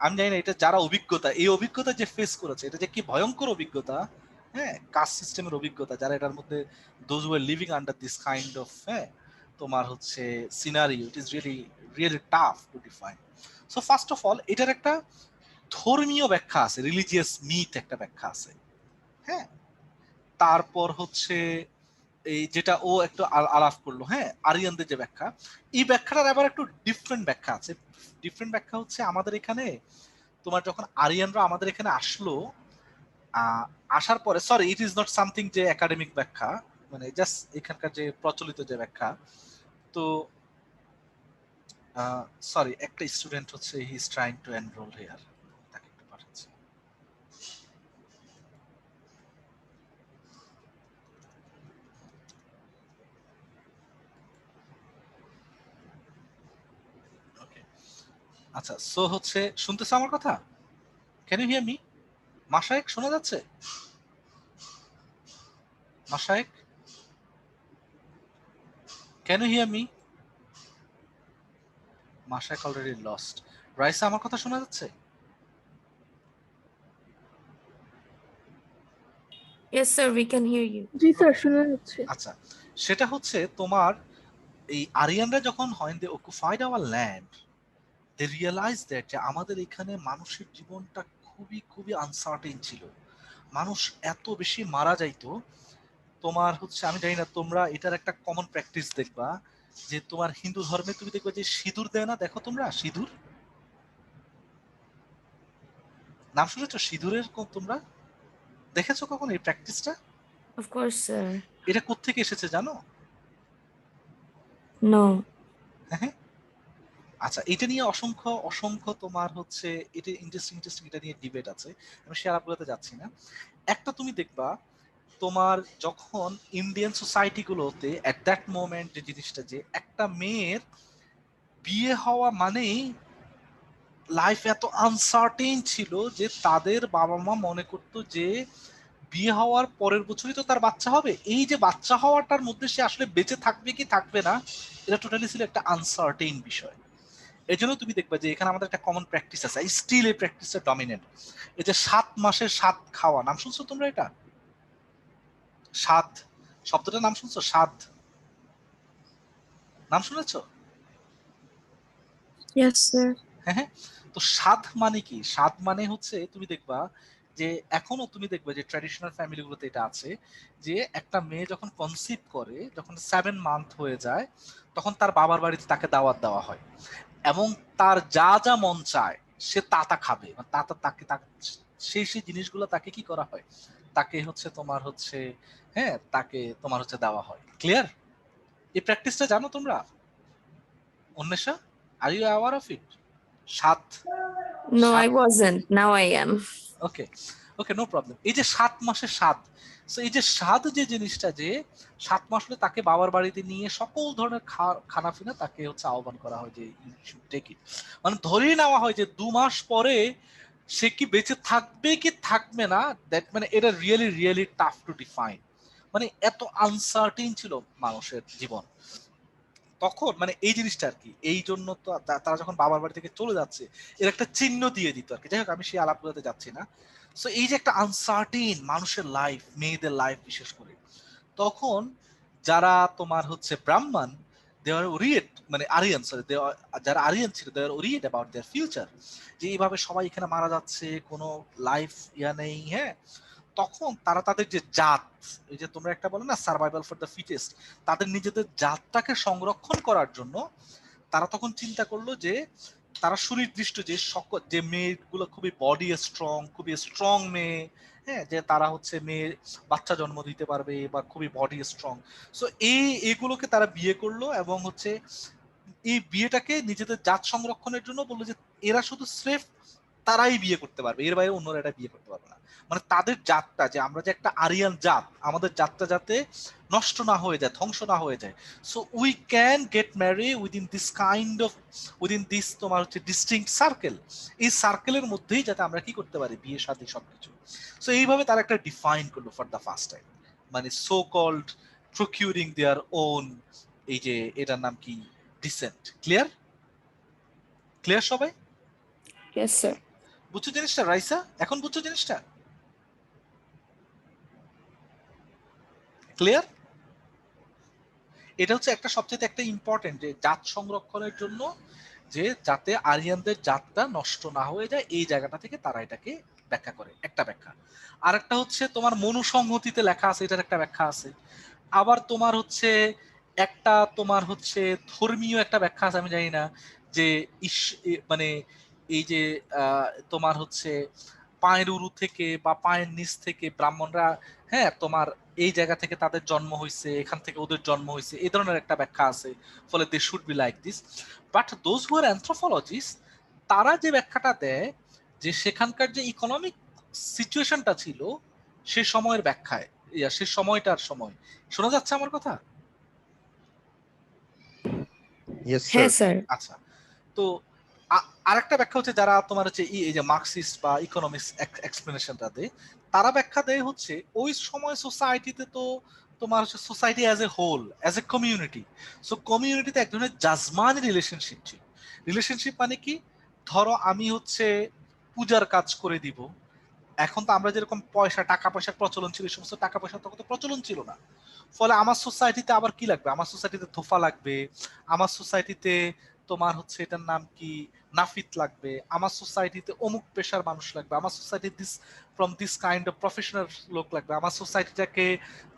আমি জানি না এটা যারা অভিজ্ঞতা, এই অভিজ্ঞতা যে ফেস করেছে, এটা যে কি ভয়ঙ্কর অভিজ্ঞতা। হ্যাঁ, কাস্ট সিস্টেমের অভিজ্ঞতা, যারা এটার মধ্যে those who are living under this kind of তোমার হচ্ছে scenario, it is really tough to define. So first of all এটার একটা ধর্মীয় ব্যাখ্যা আছে, রিলিজিয়াস মিথ একটা ব্যাখ্যা আছে। হ্যাঁ, তারপর হচ্ছে এই যেটা ও একটু আলাপ করলো, হ্যাঁ, আরিয়ানদের যে ব্যাখ্যা, এই ব্যাখ্যাটার আবার একটু ডিফারেন্ট ব্যাখ্যা আছে। ডিফারেন্ট ব্যাখ্যা হচ্ছে আমাদের এখানে তোমার যখন আরিয়ানরা আমাদের এখানে আসলো, আসার পরে, sorry it is not something যে একাডেমিক ব্যাখ্যা, মানে জাস্ট এখানকার যে প্রচলিত যে ব্যাখ্যা। তো সরি, একটা স্টুডেন্ট হচ্ছে he is trying to enrol here, তাকে একটু পাঠাচ্ছি। ওকে, আচ্ছা, সো হচ্ছে শুনতেছ আমার কথা? Can you hear me? Mashayek শোনা যাচ্ছে? Mashayek, can you hear me? Mashayek already lost. Raisa, আমার কথা শোনা যাচ্ছে? Yes sir, we can hear you. G sir, শোনা যাচ্ছে। আচ্ছা, সেটা হচ্ছে তোমার এই আরিয়ানরা যখন হয় they occupied our land, they realise that যে আমাদের এখানে মানুষের জীবনটা খুবই খুবই আনসার্টেন ছিল। মানুষ এত বেশি মারা যাইতো। তোমার হচ্ছে, আমি জানি না তোমরা এটার একটা কমন প্র্যাকটিস দেখবা, যে তোমার হিন্দু ধর্মে তুমি দেখবে যে সিঁদুর দেয় না, দেখো তোমরা সিঁদুর নাম শুনেছো? সিঁদুরের তোমরা দেখেছো কখন এই প্র্যাকটিসটা? Of course sir. এটা কোত্থেকে এসেছে জানো? No. হ্যাঁ, আচ্ছা, এটা নিয়ে অসংখ্য অসংখ্য তোমার হচ্ছে এটা ইন্টারেস্টিং এটা নিয়ে ডিবেট আছে, আমি সে আলাপগুলোতে যাচ্ছি না। একটা তুমি দেখবা তোমার যখন ইন্ডিয়ান সোসাইটি গুলোতে এট দ্যাট মোমেন্ট যে জিনিসটা, যে একটা মেয়ের বিয়ে হওয়া মানেই লাইফ এত আনসার্টেন ছিল যে তাদের বাবা মা মনে করতো যে বিয়ে হওয়ার পরের বছরই তো তার বাচ্চা হবে, এই যে বাচ্চা হওয়াটার মধ্যে সে আসলে বেঁচে থাকবে কি থাকবে না, এটা টোটালি ছিল একটা আনসার্টেন বিষয়। এই জন্য তুমি দেখবে যে এখানে আমাদের একটা কমন প্র্যাকটিস আছে, স্টিল এই প্র্যাকটিসটা ডমিনেন্ট। এই যে 7 মাসের 7 খাওয়া, নাম শুনছো তোমরা? এটা সাদ শব্দটার নাম শুনছো? সাদ নাম শুনেছো? Yes sir. হ্যাঁ, তো সাদ মানে কি? সাদ মানে হচ্ছে তুমি দেখবা যে এখনো তুমি দেখবে যে ট্র্যাডিশনাল ফ্যামিলিগুলোতে এটা আছে, যে একটা মেয়ে যখন কনসিভ করে, যখন 7 মান্থ হয়ে যায়, তখন তার বাবার বাড়িতে তাকে দাওয়াত দেওয়া হয়, এবং তার যা যা মন চায় সে তা খাবে, তাকে সেই জিনিসগুলো তাকে কি করা হয়, তাকে হচ্ছে তোমার হচ্ছে, হ্যাঁ, তাকে তোমার হচ্ছে দেওয়া হয়। ক্লিয়ার? এই প্র্যাকটিসটা জানো তোমরা? Anwesha, are you aware of it? 7 No, I wasn't. Now I am. Okay, okay, no problem. এই যে 7 মাসের স্বাদ, সো এই যে স্বাদ যে জিনিসটা, যে 7 মাস হলে তাকে বাবার বাড়িতে নিয়ে সকল ধরনের খানা ফিনা তাকে হচ্ছে আহ্বান করা হয় যে ইউ শুড টেক ইট। মানে ধরেই নেওয়া হয় যে 2 মাস পরে সে কি বেঁচে থাকবে কি থাকবে না, দ্যাট মানে এটা really really tough to define. মানে এত আনসার্টিন ছিল মানুষের জীবন তখন, মানে এই জিনিসটা আর কি। এই জন্য তো তারা যখন বাবার বাড়ি থেকে চলে যাচ্ছে এর একটা চিহ্ন দিয়ে দিত আর কি। যাই হোক, আমি সেই আলাপগুলোতে যাচ্ছি না। সো এই যে একটা আনসার্টিন মানুষের লাইফ, মেয়েদের লাইফ বিশেষ করে, তখন যারা তোমার হচ্ছে ব্রাহ্মণ, দে আর ওরিয়েট, মানে আরিয়ান, সরি, যারা আরিয়ান ছিল, দে আর ওরিয়েট অ্যাবাউট দেয়ার ফিউচার, যে এইভাবে সবাই এখানে মারা যাচ্ছে, কোনো লাইফ ইয়া নেই। হ্যাঁ, তখন তারা তাদের যে জাত, এই যে তোমরা একটা বলো না সার্ভাইভাল ফর দ্য ফিটেস্ট, তাদের নিজেদের জাতটাকে সংরক্ষণ করার জন্য তারা তখন চিন্তা করলো যে তারা সুনির্দিষ্ট যে সকল যে মেয়েগুলো খুবই বডি স্ট্রং, খুবই স্ট্রং মেয়ে, হ্যাঁ, যে তারা হচ্ছে মেয়ে বাচ্চা জন্ম দিতে পারবে বা খুবই বডি স্ট্রং, সো এইগুলোকে তারা বিয়ে করলো এবং হচ্ছে এই বিয়েটাকে নিজেদের জাত সংরক্ষণের জন্য বললো যে এরা শুধু স্রেফ তারাই বিয়ে করতে পারবে, এর বাইরে অন্যরা এটা বিয়ে করতে পারবে না। মানে তাদের জাতটা, যে আমরা যে একটা আরিয়ান জাত, আমাদের জাতটা যাতে নষ্ট না হয়ে যায়, ধ্বংস না হয়ে যায়, so we can get marry within this kind of, within this তোমার হচ্ছে ডিস্টিংক্ট সার্কেল, এই সার্কেলের মধ্যেই যাতে আমরা কি করতে পারি, বিয়ে শাদী সবকিছু। সো এইভাবে তারা একটা ডিফাইন করলো ফর দ্য ফার্স্ট টাইম, মানে so called procuring their own, এই যে এটার নাম কি, ডিসেন্ট। ক্লিয়ার? ক্লিয়ার সবাই? Yes sir. বুঝছো জিনিসটা রাইসা? এখন বুঝছো জিনিসটা? ক্লিয়ার? এটা হচ্ছে একটা সবচেয়ে একটা ইম্পর্টেন্ট, যে জাত সংরক্ষণের জন্য, যে যাতে আরিয়ানদের জাতটা নষ্ট না হয়ে যায়, এই জায়গাটা থেকে তারা এটাকে ব্যাখ্যা করে, একটা ব্যাখ্যা। আর একটা হচ্ছে তোমার মনুসংহতিতে লেখা আছে, এটার একটা ব্যাখ্যা আছে। আবার তোমার হচ্ছে একটা তোমার হচ্ছে ধর্মীয় একটা ব্যাখ্যা আছে, আমি জানি না, যে মানে এই যে তোমার হচ্ছে পায়ের উরু থেকে বা পায়ের নিচ থেকে ব্রাহ্মণরা, হ্যাঁ, তোমার এই জায়গা থেকে তাদের জন্ম হয়েছে, এখান থেকে ওদের জন্ম হয়েছে, এই ধরনের একটা ব্যাখ্যা আছে, ফলে they should be like this. But those who are anthropologist, তারা যে ব্যাখ্যাটা দেয় যে সেখানকার যে ইকোনমিক সিচুয়েশনটা ছিল সে সময়ের ব্যাখ্যায়, সে সময়টার সময়। শোনা যাচ্ছে আমার কথা? হ্যাঁ স্যার। আচ্ছা, তো আরেকটা ব্যাখ্যা হচ্ছে যারা তোমার হচ্ছে এই যে মার্কসিস্ট বা ইকোনমিক্স এক্সপ্লেনেশনটা দেয়, তারা ব্যাখ্যা দেয় হচ্ছে ওই সময় সোসাইটিতে তো তোমার হচ্ছে society as a whole, as a community, so কমিউনিটিতে এক ধরনের জাজমানি রিলেশনশিপ ছিল। রিলেশনশিপ মানে কি, ধরো আমি হচ্ছে পূজার কাজ করে দিব, এখন তো আমরা যেরকম পয়সা টাকা পয়সার প্রচলন ছিল, এই সমস্ত টাকা পয়সা তখন তো প্রচলন ছিল না, ফলে আমার সোসাইটিতে আবার কি লাগবে, আমার সোসাইটিতে ধোফা লাগবে, আমার সোসাইটিতে তোমার হচ্ছে এটার নাম কি নাফিত লাগবে, আমার সোসাইটিতে অমুক পেশার মানুষ লাগবে, আমার society this from this kind of professional লোক লাগবে, আমার সোসাইটিটাকে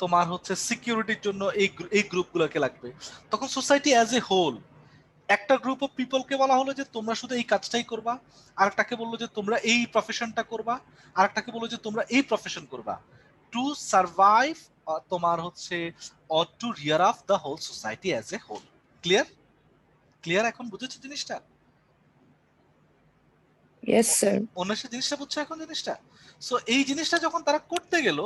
তোমার হচ্ছে সিকিউরিটির জন্য এই গ্রুপগুলোকে লাগবে। তখন সোসাইটি অ্যাজ এ হোল, একটা গ্রুপ অফ পিপলকে বলা হলো যে তোমরা শুধু এই কাজটাই করবা, আরেকটাকে বললো যে তোমরা এই প্রফেশনটা করবা, আরেকটাকে বললো যে তোমরা এই প্রফেশন করবা, টু সার্ভাইভ তোমার হচ্ছে or to rear up the whole society as a whole. Clear? Clear এখন বুঝেছো জিনিসটা? Yes sir. অন্য সে জিনিসটা বুঝছো এখন জিনিসটা? সো এই জিনিসটা যখন তারা করতে গেল,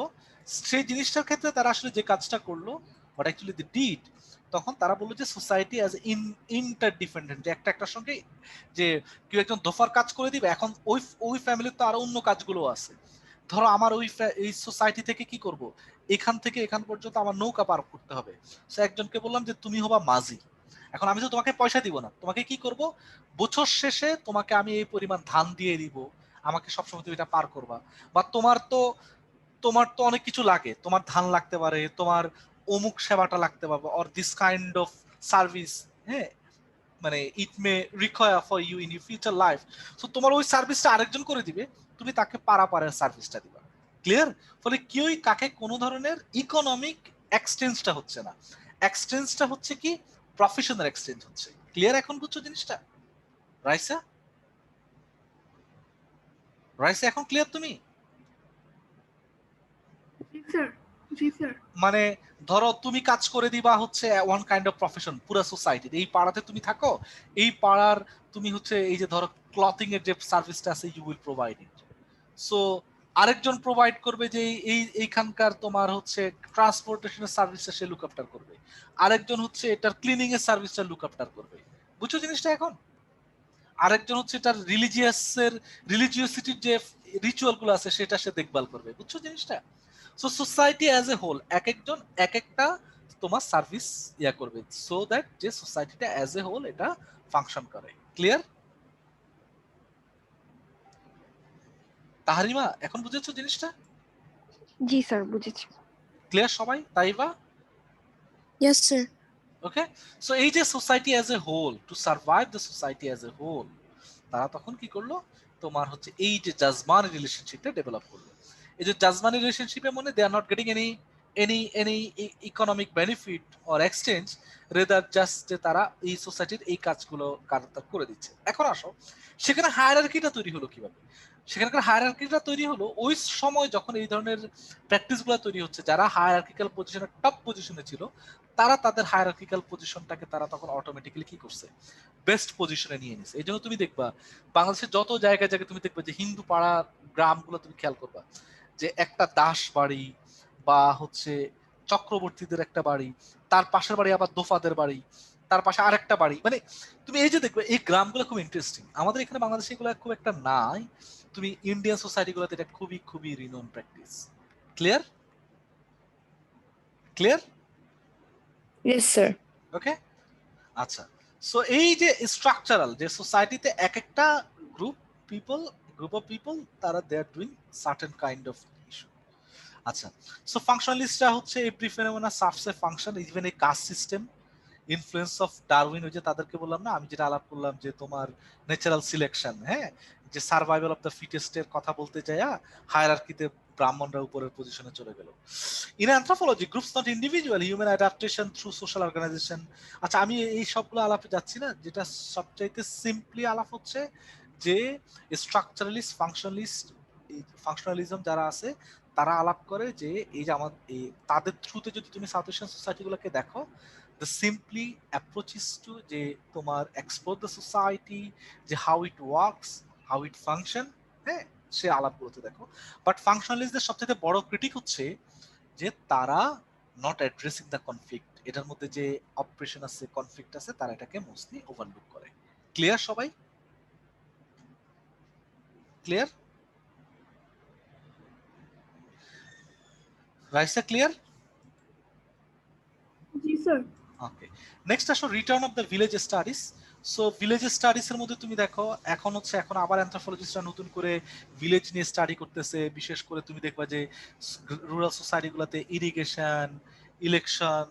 সেই জিনিসটার ক্ষেত্রে তারা আসলে যে কাজটা করলো, হোয়াট অ্যাকচুয়ালি দে ডিড, তখন তারা বললো যে সোসাইটি অ্যাজ ইন্টারডিপেন্ডেন্ট, যে একটা একটার সঙ্গে, যে কেউ একজন দফার কাজ করে দিবে, এখন ওই ওই ফ্যামিলির তো আরো অন্য কাজগুলো আছে। ধরো আমার এই সোসাইটি থেকে কি করব, এখান থেকে এখান পর্যন্ত আমার নৌকা পার করতে হবে, সো একজনকে বললাম যে তুমি হবা মাঝি। এখন আমি তো তোমাকে পয়সা দিব না, তোমাকে কি করব, বছর শেষে তোমাকে আমি এই পরিমাণ ধান দিয়ে দিব, আমাকে সবসময় তুমি এটা পার করবা। বা তোমার তো অনেক কিছু লাগে, তোমার ধান লাগতে পারে, তোমার অমুক সেবাটা লাগতে পারবে, or this kind of service, হ্যাঁ, মানে it may require for you in your future life. So তোমার ওই সার্ভিসটা আরেকজন করে দিবে, তুমি তাকে পারাপারের সার্ভিসটা দিবা। ক্লিয়ার? ফলে কেউই কাকে কোনো ধরনের ইকোনমিক এক্সচেঞ্জটা হচ্ছে না, এক্সচেঞ্জটা হচ্ছে কি প্রফেশনাল এক্সচেঞ্জ হচ্ছে। ক্লিয়ার এখন বুঝছো জিনিসটা রাইসা? রাইসা এখন ক্লিয়ার তুমি? জি স্যার, জি স্যার। মানে ধরো তুমি কাজ করে দিবা হচ্ছে ওয়ান কাইন্ড অফ প্রফেশন পুরো সোসাইটির, এই পাড়াতে তুমি থাকো, এই পাড়ার তুমি হচ্ছে এই যে ধরো ক্লথিং এর যে সার্ভিসটা আছে you will provide it. So আরেকজন প্রোভাইড করবে যে এইখানকার তোমার হচ্ছে ট্রান্সপোর্টেশনের সার্ভিসটা সে লুক আফটার করবে, আরেকজন হচ্ছে এটার ক্লিনিং এর সার্ভিসটা লুক আফটার করবে। বুঝছো জিনিসটা এখন? আরেকজন হচ্ছে এটার রিলিজিয়াসিটির যে রিচুয়াল গুলো আছে সেটা সে দেখভাল করবে। বুঝছো জিনিসটা? So society as a whole এক একজন এক একটা তোমার সার্ভিস ইয়া করবে, সো দ্যাট যে সোসাইটিটা অ্যাজ এ হোল এটা ফাংশন করে। ক্লিয়ার? তাহারিমা এখন বুঝেছো জিনিসটা? জি স্যার, বুঝেছি। ক্লিয়ার সবাই? Taiba? Yes, sir. Okay, so এই যে society as a whole, to survive the society as a whole, তারা তখন কি করলো, তোমার হচ্ছে এই যে জাজমানি রিলেশনশিপটা ডেভেলপ করলো। এই যে জাজমানি রিলেশনশিপে মানে they are not getting any economic benefit or exchange, rather just যে তারা এই সোসাইটির এই কাজগুলো করে দিচ্ছে। এখন আসো, সেখানে হায়ারার্কিটা তৈরি হলো কিভাবে? সেখানকার হায়ারার্কিটা তৈরি হলো ওই সময় যখন এই ধরনের প্র্যাকটিসগুলো তৈরি হচ্ছে, যারা হায়ারার্কিক্যাল পজিশনে টপ পজিশনে ছিল তারা তাদের হায়ারার্কিক্যাল পজিশনটাকে তারা তখন অটোমেটিক্যালি কি করছে, বেস্ট পজিশনে নিয়ে নিছে। এই জন্য তুমি দেখবা বাংলাদেশের যত জায়গায় জায়গায় তুমি দেখবা যে হিন্দু পাড়া গ্রামগুলো তুমি খেয়াল করবা যে একটা দাস বাড়ি বা হচ্ছে চক্রবর্তীদের একটা বাড়ি, তার পাশের বাড়ি আবার দোফাদের বাড়ি, তার পাশে আরেকটা বাড়ি, মানে তুমি এই যে দেখবে এই গ্রামগুলো খুব ইন্টারেস্টিং। আমাদের এখানে বাংলাদেশে এগুলো খুব একটা নাই, তুমি ইন্ডিয়ান সোসাইটি গুলোতে এটা খুবই খুবই renown practice. Clear? Clear? Yes, sir. ওকে, আচ্ছা। সো এই যে স্ট্রাকচারাল যে সোসাইটিতে এক একটা গ্রুপ অফ পিপল তারা they are doing certain kind of issue. আচ্ছা, সো ফাংশনালিস্টরা হচ্ছে every phenomena serves a function, even a caste system, influence of Darwin, ওই যে তাদেরকে বললাম না, আমি যেটা আলাপ করলাম যে তোমার ন্যাচারাল সিলেকশন, হ্যাঁ, যে সার্ভাইভাল অফ দ্য ফিটেস্ট এর কথা বলতে যায়া হায়ারার্কিতে ব্রাহ্মণরা উপরের পজিশনে চলে গেল। In anthropology groups not individual, human adaptation through social organisation. আচ্ছা, আমি এই সবগুলো আলাপে যাচ্ছি না, যেটা সবচাইতে সিম্পলি আলাপ হচ্ছে যে স্ট্রাকচারালিস্ট ফাংশনালিজম যারা আছে তারা আলাপ করে যে এই যে আমাদের তাদের থ্রুতে যদি তুমি সাউথ এশিয়ান সোসাইটিগুলোকে দেখো, the simply approaches to যে তোমার explore the society, যে how it works, how it function, হ্যাঁ, সে আলাপগুলোতে দেখো। বাট ফাংশনালিস্টদের সবচেয়ে বড় ক্রিটিক হচ্ছে যে তারা নট অ্যাড্রেসিং দ্য কনফ্লিক্ট, এটার মধ্যে যে অপারেশন আছে, কনফ্লিক্ট আছে, তারা এটাকে মোস্টলি ওভারলুক করে। ক্লিয়ার সবাই? ক্লিয়ার? রাইসা ক্লিয়ার? জি স্যার। ওকে, নেক্সট আসো return of the village studies. So village studies এর মধ্যে তুমি দেখো এখন আবার অ্যানথ্রোপোলজিস্টরা নতুন করে ভিলেজ নিয়ে স্টাডি করতেছে। বিশেষ করে তুমি দেখবা যে রুরাল সোসাইটি গুলোতে ইরিগেশন, ইলেকশন,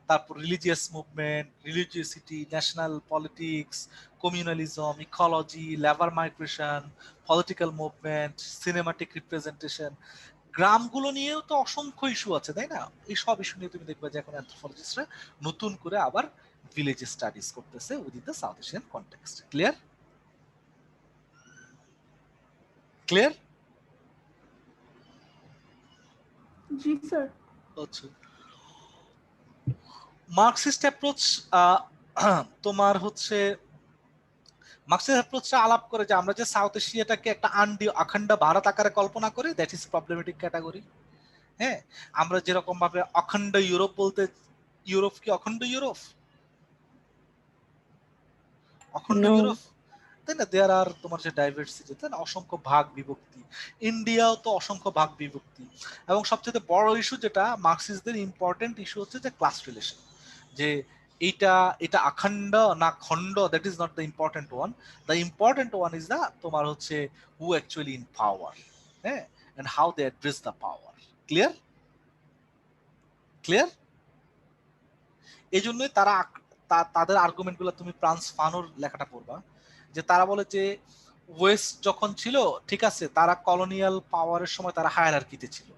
তারপর religious movement, religiosity, national politics, communalism, ecology, labour migration, political movement, cinematic representation, গ্রামগুলো নিয়েও তো অসংখ্য ইস্যু আছে, তাই না? এই সব ইস্যু নিয়ে তুমি দেখবে যে এখন অ্যানথ্রোপোলজিস্টরা নতুন করে আবার ভিলেজ স্টাডিজ করতেছে within the South Asian context. Clear? Clear? G sir. আচ্ছা, মার্কসিস্ট অ্যাপ্রোচ তোমার হচ্ছে মার্কসিস্ট অ্যাপ্রোচটা আলাপ করে যে আমরা যে সাউথ এশিয়াটাকে একটা অখণ্ড ভারত আকারে কল্পনা করি, দ্যাট ইজ প্রবলেমেটিক ক্যাটাগরি। হ্যাঁ, আমরা যেরকম ভাবে অখণ্ড ইউরোপ বলতে, ইউরোপ কি অখণ্ড ইউরোপ? অখণ্ড ইউরোপ, তাই না? দেয়ার আর তোমার যে ডাইভার্সিটি, তাই না, অসংখ্য ভাগ বিভক্তি। ইন্ডিয়াও তো অসংখ্য ভাগ বিভক্তি। এবং সবচেয়ে বড় ইস্যু যেটা মার্কসিস্টদের ইম্পর্টেন্ট ইস্যু হচ্ছে যে ক্লাস রিলেশন, যে এটা আখণ্ড না খণ্ড, that is not the important one. The important one is the তোমার হচ্ছে হু অ্যাকচুয়ালি ইন পাওয়ার, হ্যাঁ, and how they address the power. Clear? Clear? এই জন্যই তারা তাদের আর্গুমেন্ট গুলো তুমি ফ্রান্স ফানোর লেখাটা পড়বা, যে তারা বলে যে ওয়েস্ট যখন ছিল ঠিক আছে, তারা কলোনিয়াল পাওয়ারের সময় তারা হায়ারার্কিতে ছিল,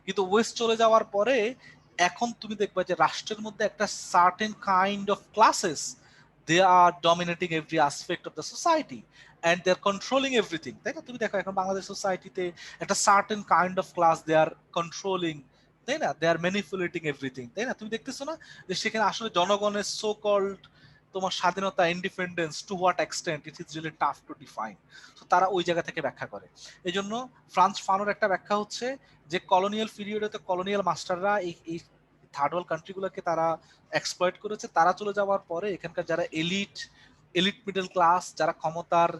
কিন্তু ওয়েস্ট চলে যাওয়ার পরে এখন তুমি দেখবা যে রাষ্ট্রের মধ্যে একটা certain kind of classes, they are dominating every aspect of the society and they are controlling everything, তাই না? তুমি দেখো এখন বাংলাদেশ সোসাইটিতে একটা certain kind of class they are controlling, তাই না? দে আর ম্যানিপুলেটিং এভরিথিং, তাই না? তুমি দেখতেছো না যে সেখানে আসলে জনগণের সো কল্ড তোমার স্বাধীনতা, independence, to what extent it is really tough to define. তো তারা ওই জায়গা থেকে ব্যাখ্যা করে। এই জন্য ফ্রান্স ফানোর একটা ব্যাখ্যা হচ্ছে যে কলোনিয়াল পিরিয়ডে তো কলোনিয়াল মাস্টাররা এই থার্ড ওয়ার্ল্ড কান্ট্রিগুলোকে তারা এক্সপ্লয়েট করেছে। তারা চলে যাওয়ার পরে এখানকার যারা এলিট মিডল ক্লাস, যারা ক্ষমতার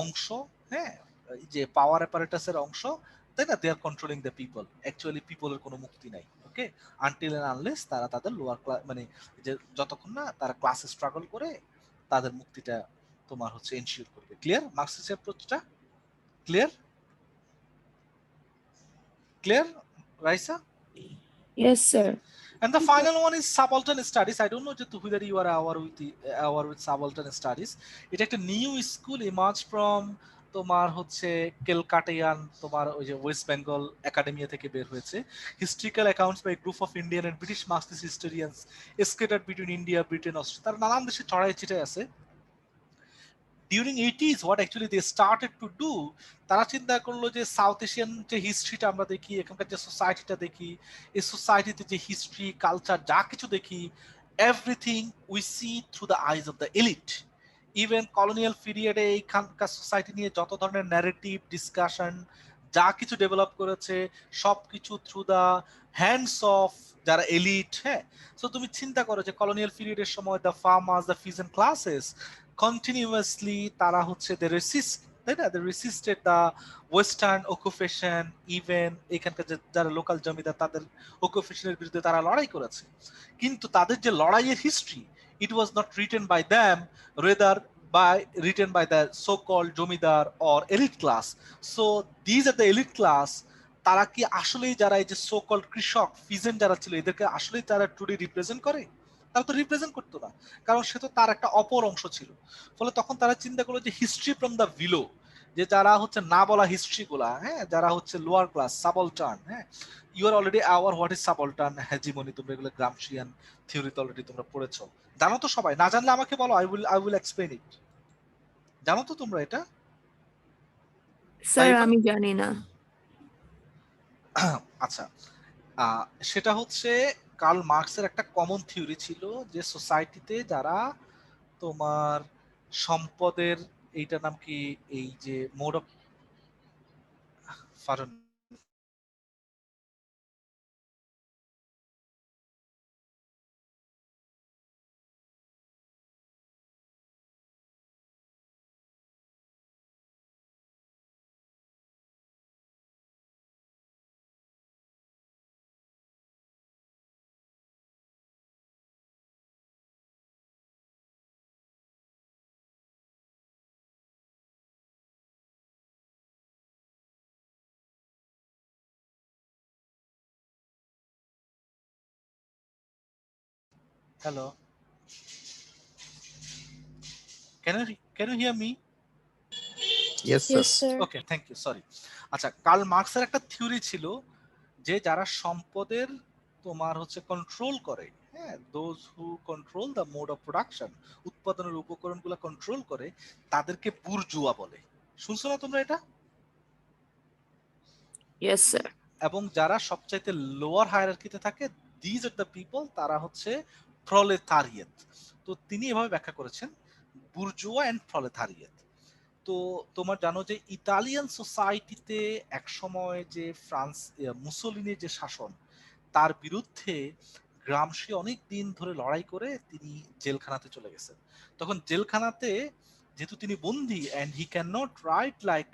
অংশ, হ্যাঁ, এই যে পাওয়ার অ্যাপারেটাসের অংশ, তাই না, দে are controlling the people. Actually পিপলের কোনো মুক্তি নাই, ওকে, আনটিল এন্ড আনলেস তারা তাদের লোয়ার ক্লাস, মানে যে যতক্ষণ না তারা ক্লাসে স্ট্রাগল করে তাদের মুক্তিটা তোমার হচ্ছে এনশিওর করবে। ক্লিয়ার মার্কসিস্ট অ্যাপ্রোচটা? Clear Raisa? Yes, sir. And the final one is subaltern studies. I don't know whether you are aware with subaltern studies. এটা একটা নিউ স্কুল ইমার্জ ফ্রম তোমার হচ্ছে কেলকাটিয়ান, তোমার ওই যে ওয়েস্ট বেঙ্গল একাডেমিয়া থেকে বের হয়েছে। Historical accounts by group of Indian and British Marxist historians scattered between India, Britain, Australia. তারা নানান দেশে ছড়াই ছিটাই আছে। During 80s what actually they started to do, তারা চিন্তা করলো যে সাউথ এশিয়ান যে হিস্ট্রিটা আমরা দেখি, এখানকার যে সোসাইটিটা দেখি, এই সোসাইটিতে যে হিস্ট্রি কালচার যা কিছু দেখি, everything we see through the eyes of the elite. Even colonial পিরিয়ডে এইখানকার সোসাইটি নিয়ে যত ধরনের ন্যারেটিভ ডিসকাশন যা কিছু ডেভেলপ করেছে সব কিছু থ্রু দ্য হ্যান্ডস অফ যারা এলিট। হ্যাঁ, সো তুমি চিন্তা করো যে কলোনিয়াল পিরিয়ডের সময় the farmers, the pheasant classes continuously তারা হচ্ছে they resist, তাই না, they resisted the western occupation, even এখানকার যারা লোকাল জমিদার তাদের অকুপেশনের বিরুদ্ধে তারা লড়াই করেছে। কিন্তু তাদের যে লড়াইয়ের history, it was not written by them, rather written by the so called zamindar or elite class. So these are the elite class. তারা কি আসলেই যারা এই যে সো কল্ড কৃষক ফিজেন্ট যারা ছিল এদেরকে আসলেই তারা টুডে রিপ্রেজেন্ট করে? তারা তো রিপ্রেজেন্ট করতো না, কারণ সে তো তার একটা অপর অংশ ছিল। ফলে তখন তারা চিন্তা করলো যে হিস্ট্রি ফ্রম দ্য ভিলো, যে যারা হচ্ছে না বলা হিস্ট্রি গুলা, হ্যাঁ, যারা হচ্ছে লোয়ার ক্লাস সাবলটার্ন, হ্যাঁ, you are already our what is subaltern, hegemony, তোমরা এগুলো গ্রামশিয়ান থিওরিতে অলরেডি তোমরা পড়েছো, জানো তো সবাই? না জানলে আমাকে বলো, আই উইল এক্সপ্লেইন ইট। জানো তো তোমরা এটা? স্যার আমি জানি না। আচ্ছা, সেটা হচ্ছে কার্ল মার্কসের একটা কমন থিওরি ছিল যে সোসাইটিতে যারা তোমার সম্পদের, এইটার নাম কি, এই যে মোড অফ ফারন, hello, can you hear me? Yes, sir. Yes, sir. Okay, thank you, sorry. আচ্ছা, কার্ল মার্কসের একটা থিওরি ছিল যে যারা সম্পদের তোমার হচ্ছে কন্ট্রোল করে, হ্যাঁ, those who control the mode of production, উৎপাদনের উপকরণগুলো কন্ট্রোল করে, তাদেরকে বুর্জুয়া বলে। শুনছো না তোমরা এটা? Yes sir. এবং যারা সবচাইতে লোয়ার হায়ারার্কিতে থাকে, দিজ আর দ্য পিপল, তারা হচ্ছে প্রলেতারিয়েত। তো তিনি এভাবে ব্যাখ্যা করেছেন বুর্জুয়া এন্ড প্রলেতারিয়েত। তো তোমার জানো যে ইতালিয়ান সোসাইটিতে একসময় যে ফ্রান্স মুসোলিনির যে শাসন, তার বিরুদ্ধে গ্রামসি অনেক দিন ধরে লড়াই করে তিনি জেলখানাতে চলে গেছেন। তখন জেলখানাতে যেহেতু তিনি বন্দী, and he can not right like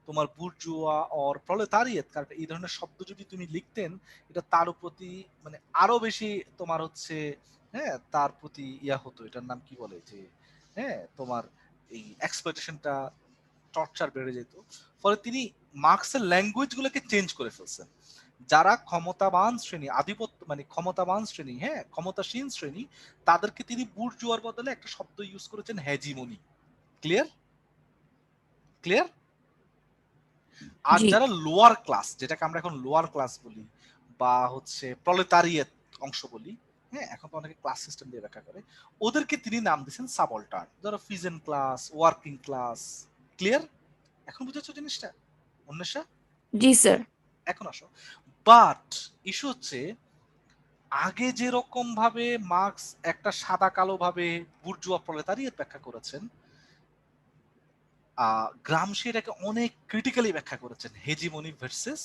তোমার বুর্জুয়া অর প্রলেতারিয়েত, কারণ এই ধরনের শব্দ যদি তুমি লিখতেন, এটা তার প্রতি মানে আরো বেশি তোমার হচ্ছে, হ্যাঁ, তার প্রতি ইয়া হতো, এটার নাম কি বলে যে, হ্যাঁ, তোমার এই এক্সপ্লয়টেশনটা, টর্চার বেড়ে যেত। ফলে তিনি মার্কসের ল্যাঙ্গুয়েজ গুলোকে চেঞ্জ করে ফেলছেন। যারা ক্ষমতাবান শ্রেণী, আধিপত্য মানে ক্ষমতাবান শ্রেণী, হ্যাঁ, ক্ষমতাসীন শ্রেণী, তাদেরকে তিনি বুর্জুয়ার বদলে একটা শব্দ ইউজ করেছেন, হেজিমনি। ক্লিয়ার? আর যারা লোয়ার ক্লাস, যেটাকে আমরা এখন লোয়ার ক্লাস বলি বা হচ্ছে প্রলেতারিয়েত অংশ বলি, হ্যাঁ, এখন তো অনেকে ক্লাস সিস্টেম দিয়ে ব্যাখ্যা করে, ওদেরকে তিনি নাম দিয়েছেন সাবঅল্টার্ন, ধরো pheasant class, working class. Clear? এখন বুঝেছো জিনিসটা অন্বেষা? জি স্যার। এখন আসো, বাট ইস্যু হচ্ছে আগে যেরকম ভাবে মার্কস একটা সাদা কালো ভাবে বুর্জুয়া প্রলেতারিয়েট ব্যাখ্যা করেছেন, গ্রামসি এটাকে অনেক ক্রিটিক্যালি ব্যাখ্যা করেছেন হেজিমনি ভার্সেস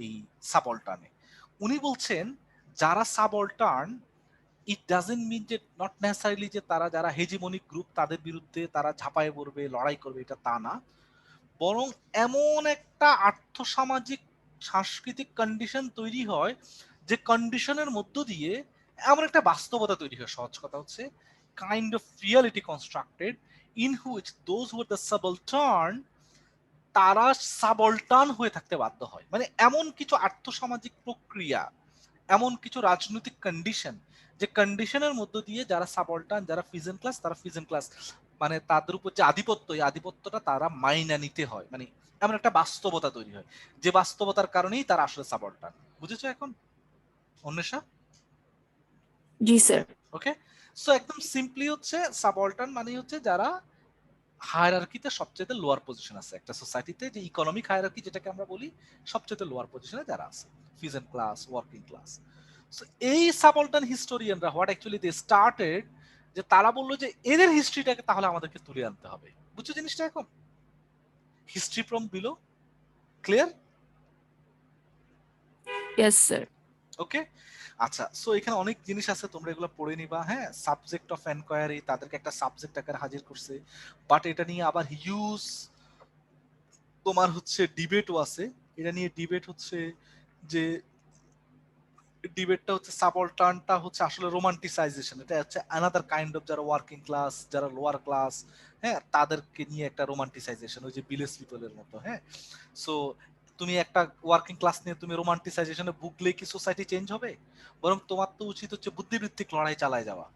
এই সাবঅল্টার্নে। উনি বলছেন যারা সাবঅল্টার্ন, ইট ডাজেন্ট মিন যে নট নেসেসারিলি যে তারা যারা হেজিমনিক গ্রুপ তাদের বিরুদ্ধে তারা ঝাঁপায় পড়বে লড়াই করবে, এটা তা না, বরং এমন একটা আর্থসামাজিক সাংস্কৃতিক কন্ডিশন তৈরি হয় যে কন্ডিশনের মধ্য দিয়ে এমন একটা বাস্তবতা তৈরি হয়, সহজ কথা হচ্ছে kind of reality constructed in which those who are the subaltern তারা সাবঅল্টার্ন হয়ে থাকতে বাধ্য হয়। মানে এমন কিছু আর্থসামাজিক প্রক্রিয়া, এমন কিছু রাজনৈতিক কন্ডিশন, যে কন্ডিশনের মধ্য দিয়ে যারা সাবঅল্টার্ন, যারা ফিজেন ক্লাস, তারা ফিজেন ক্লাস মানে তাদের উপর যে আধিপত্য, এই আধিপত্যটা তারা মাইনা নিতে হয়। মানে এমন একটা বাস্তবতা তৈরি হয় যে বাস্তবতার কারণেই তারা আসলে সাবঅল্টার্ন। বুঝেছো এখন অন্বেষা? জি স্যার। ওকে, সো একদম সিম্পলি হচ্ছে সাবঅল্টার্ন মানে হচ্ছে যারা হায়ারার্কিতে সবচেয়ে লোয়ার পজিশন আছে একটা সোসাইটিতে, যে ইকোনমিক হায়ারার্কি যেটাকে আমরা বলি, সবচেয়ে লোয়ার পজিশনে যারা আছে, ফিজেন ক্লাস, ওয়ার্কিং ক্লাস। সো এই সাবঅল্টার্ন হিস্টোরিয়ানরা হোয়াট অ্যাকচুয়ালি দে স্টার্টেড, যে তারা বললো যে এদের হিস্ট্রিটাকে তাহলে আমাদেরকে তুলে আনতে হবে। বুঝছো জিনিসটা এখন? History from below, clear? Yes sir. Okay, আচ্ছা, সো এখানে অনেক জিনিস আছে, তোমরা এগুলো পড়ে নিবা। হ্যাঁ, সাবজেক্ট অফ এনকোয়ারি তাদেরকে একটা সাবজেক্ট আকারে হাজির করছে, বাট এটা নিয়ে আবার হিউজ তোমার হচ্ছে ডিবেটও আছে। এটা নিয়ে ডিবেট হচ্ছে যে ডিবেটটা হচ্ছে সাবঅল্টার্নটা হচ্ছে আসলে রোমান্টিসাইজেশন, এটা হচ্ছে অ্যানাদার কাইন্ড অফ যারা ওয়ার্কিং ক্লাস, যারা লোয়ার ক্লাস, হ্যাঁ, তাদেরকে নিয়ে একটা রোমান্টিসাইজেশন, ওই যে বিলেস পিপলের মতো। হ্যাঁ, সো তুমি একটা ওয়ার্কিং ক্লাস নিয়ে তুমি রোমান্টিসাইজেশনে ভুগলে কি সোসাইটি চেঞ্জ হবে? বরং তোমার তো উচিত হচ্ছে বুদ্ধিবৃত্তিক লড়াই চালায় যাওয়া।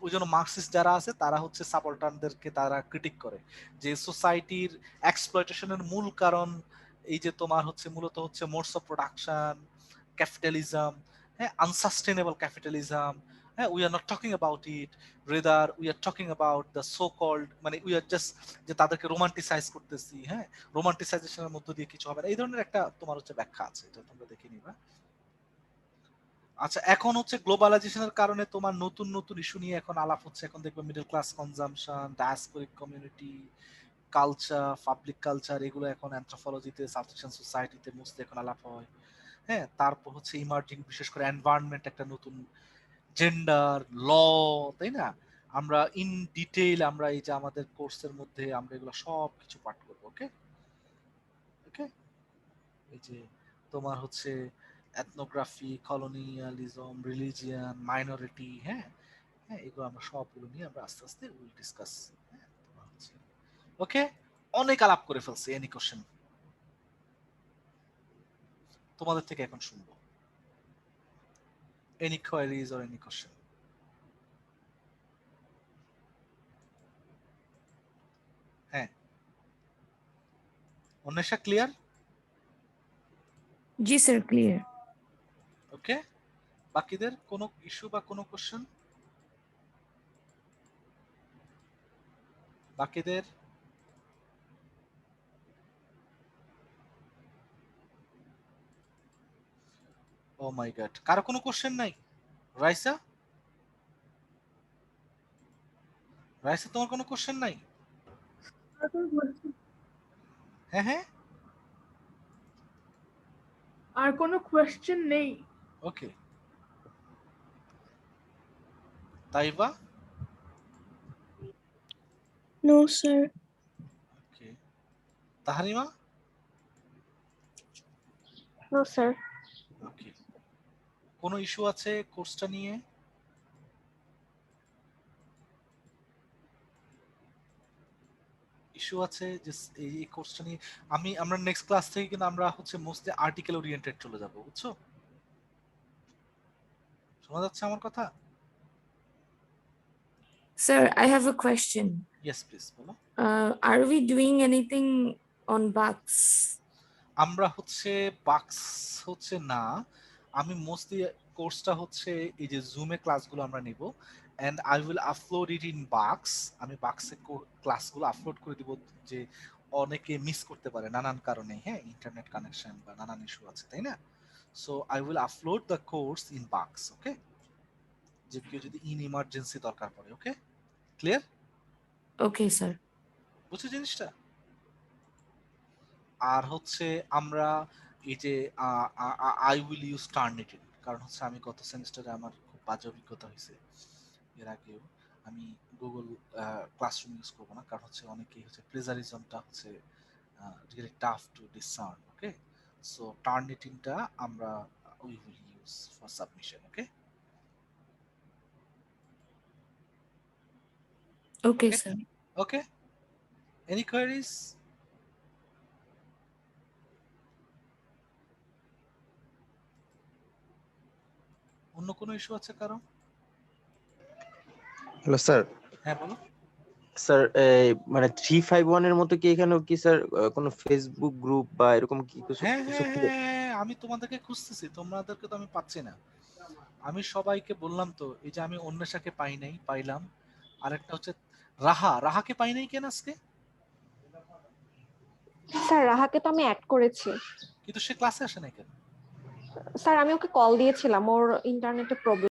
ওই জন্য মার্কসিস্ট যারা আছে তারা হচ্ছে সাবঅল্টার্নদেরকে তারা ক্রিটিক করে যে সোসাইটির এক্সপ্লয়টেশনের মূল কারণ এই যে তোমার হচ্ছে মূলত হচ্ছে মোডস অফ প্রোডাকশন, ক্যাপিটালিজম, হ্যাঁ, আনসাস্টেনেবল ক্যাপিটালিজম। হ্যাঁ, we are not talking about it, rather we are talking about the so called, মানে উই আর জাস্ট যে তাদেরকে রোমান্টিসাইজ করতেছি। হ্যাঁ, রোমান্টিসাইজেশনের মধ্য দিয়ে কিছু হবে না, এই ধরনের একটা তোমার হচ্ছে ব্যাখ্যা আছে, এটা তোমরা দেখে নিবা। আচ্ছা, এখন হচ্ছে গ্লোবালাইজেশনের কারণে তোমার নতুন নতুন ইস্যু নিয়ে এখন আলাপ হচ্ছে। এখন দেখবে middle class consumption, diasporic community, culture, public culture, এগুলো এখন অ্যানথ্রোপোলজিতে, সাবজেকশন সোসাইটিতে মোস্টলি এখন আলাপ হয়। হ্যাঁ, তারপর হচ্ছে ইমার্জিং বিশেষ করে এনভায়রনমেন্ট, একটা নতুন জেন্ডার ল, তাই না? আমরা ইন ডিটেইল আমরা এই যে আমাদের কোর্সের মধ্যে আমরা এগুলো সব কিছু পাঠ করব। ওকে ওকে, এই যে তোমার হচ্ছে এথনোগ্রাফি, কলোনিয়ালিজম, রিলিজিয়ান, মাইনরিটি, হ্যাঁ হ্যাঁ, এগুলো আমরা সবগুলো নিয়ে আমরা আস্তে আস্তে উইল ডিসকাস। হ্যাঁ, তোমার হচ্ছে ওকে, অনেক আলাপ করে ফেলছি। এনি কোশ্চেন তোমাদের থেকে এখন শুনবো? Any queries or any question? হ্যাঁ, অন্বেষা ক্লিয়ার? জি স্যার, ক্লিয়ার। ওকে, বাকিদের কোনো ইস্যু বা কোনো কোশ্চেন? বাকিদের? ও মাই গড, কারো কোনো কোশ্চেন নাই? রাইসা, রাইসা তোমার কোনো কোশ্চেন নাই? হ্যাঁ হ্যাঁ, আর কোনো কোয়েশ্চেন নেই। Okay, Taiba? No, sir. Okay, Tahrima? No sir. Okay, কোনো ইস্যু আছে কোর্সটা নিয়ে? ইস্যু আছে যে এই কোর্সটা নিয়ে আমরা নেক্সট ক্লাস থেকে কিন্তু আমরা হচ্ছে মোস্টলি আর্টিকেল ওরিয়েন্টেড চলে যাব, বুঝছো? শোনা যাচ্ছে আমার কথা? Sir, I have a question. Yes please, বলো। Are we doing anything on bugs? আমরা হচ্ছে বাক্স হচ্ছে না, আমি মোস্টলি কোর্সটা হচ্ছে এই যে জুমে ক্লাসগুলো আমরা নিব, and I will upload it in বাক্স। আমি বাক্সে ক্লাসগুলো আপলোড করে দিব, যে অনেকে মিস করতে পারে নানান কারণে, হ্যাঁ, ইন্টারনেট কানেকশন বা নানান ইস্যু আছে, তাই না? So I will upload the course in বাক্স। ওকে, যে কেউ যদি ইন ইমার্জেন্সি দরকার পড়ে। ওকে, ক্লিয়ার? Okay sir. বুঝছো জিনিসটা? আর হচ্ছে আমরা এই যে আই উইল ইউজ টার্নিটিভ, কারণ হচ্ছে আমি গত সেমিস্টারে আমার খুব বাজে অভিজ্ঞতা হয়েছে, এর আগেও আমি গুগল ক্লাসরুম ইউজ করবো না, কারণ হচ্ছে অনেকেই হচ্ছে প্লেজারিজমটা হচ্ছে really tough to discern. Okay, so টার্নিটিভটা আমরা we will use for submission. Okay, okay sir. Okay, any queries? অন্য কোনো ইস্যু আছে কারো? Hello sir. হ্যাঁ বলো। স্যার মানে 351 এর মতো কি এখানেও কি স্যার কোনো ফেসবুক গ্রুপ বা এরকম কি কিছু হ্যাঁ কিছু হ্যাঁ হ্যাঁ হ্যাঁ, আমি তোমাদেরকে খুঁজতেছি, তোমাদেরকে তো আমি পাচ্ছি না। আমি সবাইকে বললাম তো, এই যে আমি অন্বেষাকে পাই নাই, পাইলাম। আরেকটা হচ্ছে রাহাকে পাই নাই কেন আজকে? স্যার রাহাকে তো আমি অ্যাড করেছি। কিন্তু সে ক্লাসে আসে নাই কেন? স্যার আমি ওকে কল দিয়েছিলাম, ওর ইন্টারনেটে প্রবলেম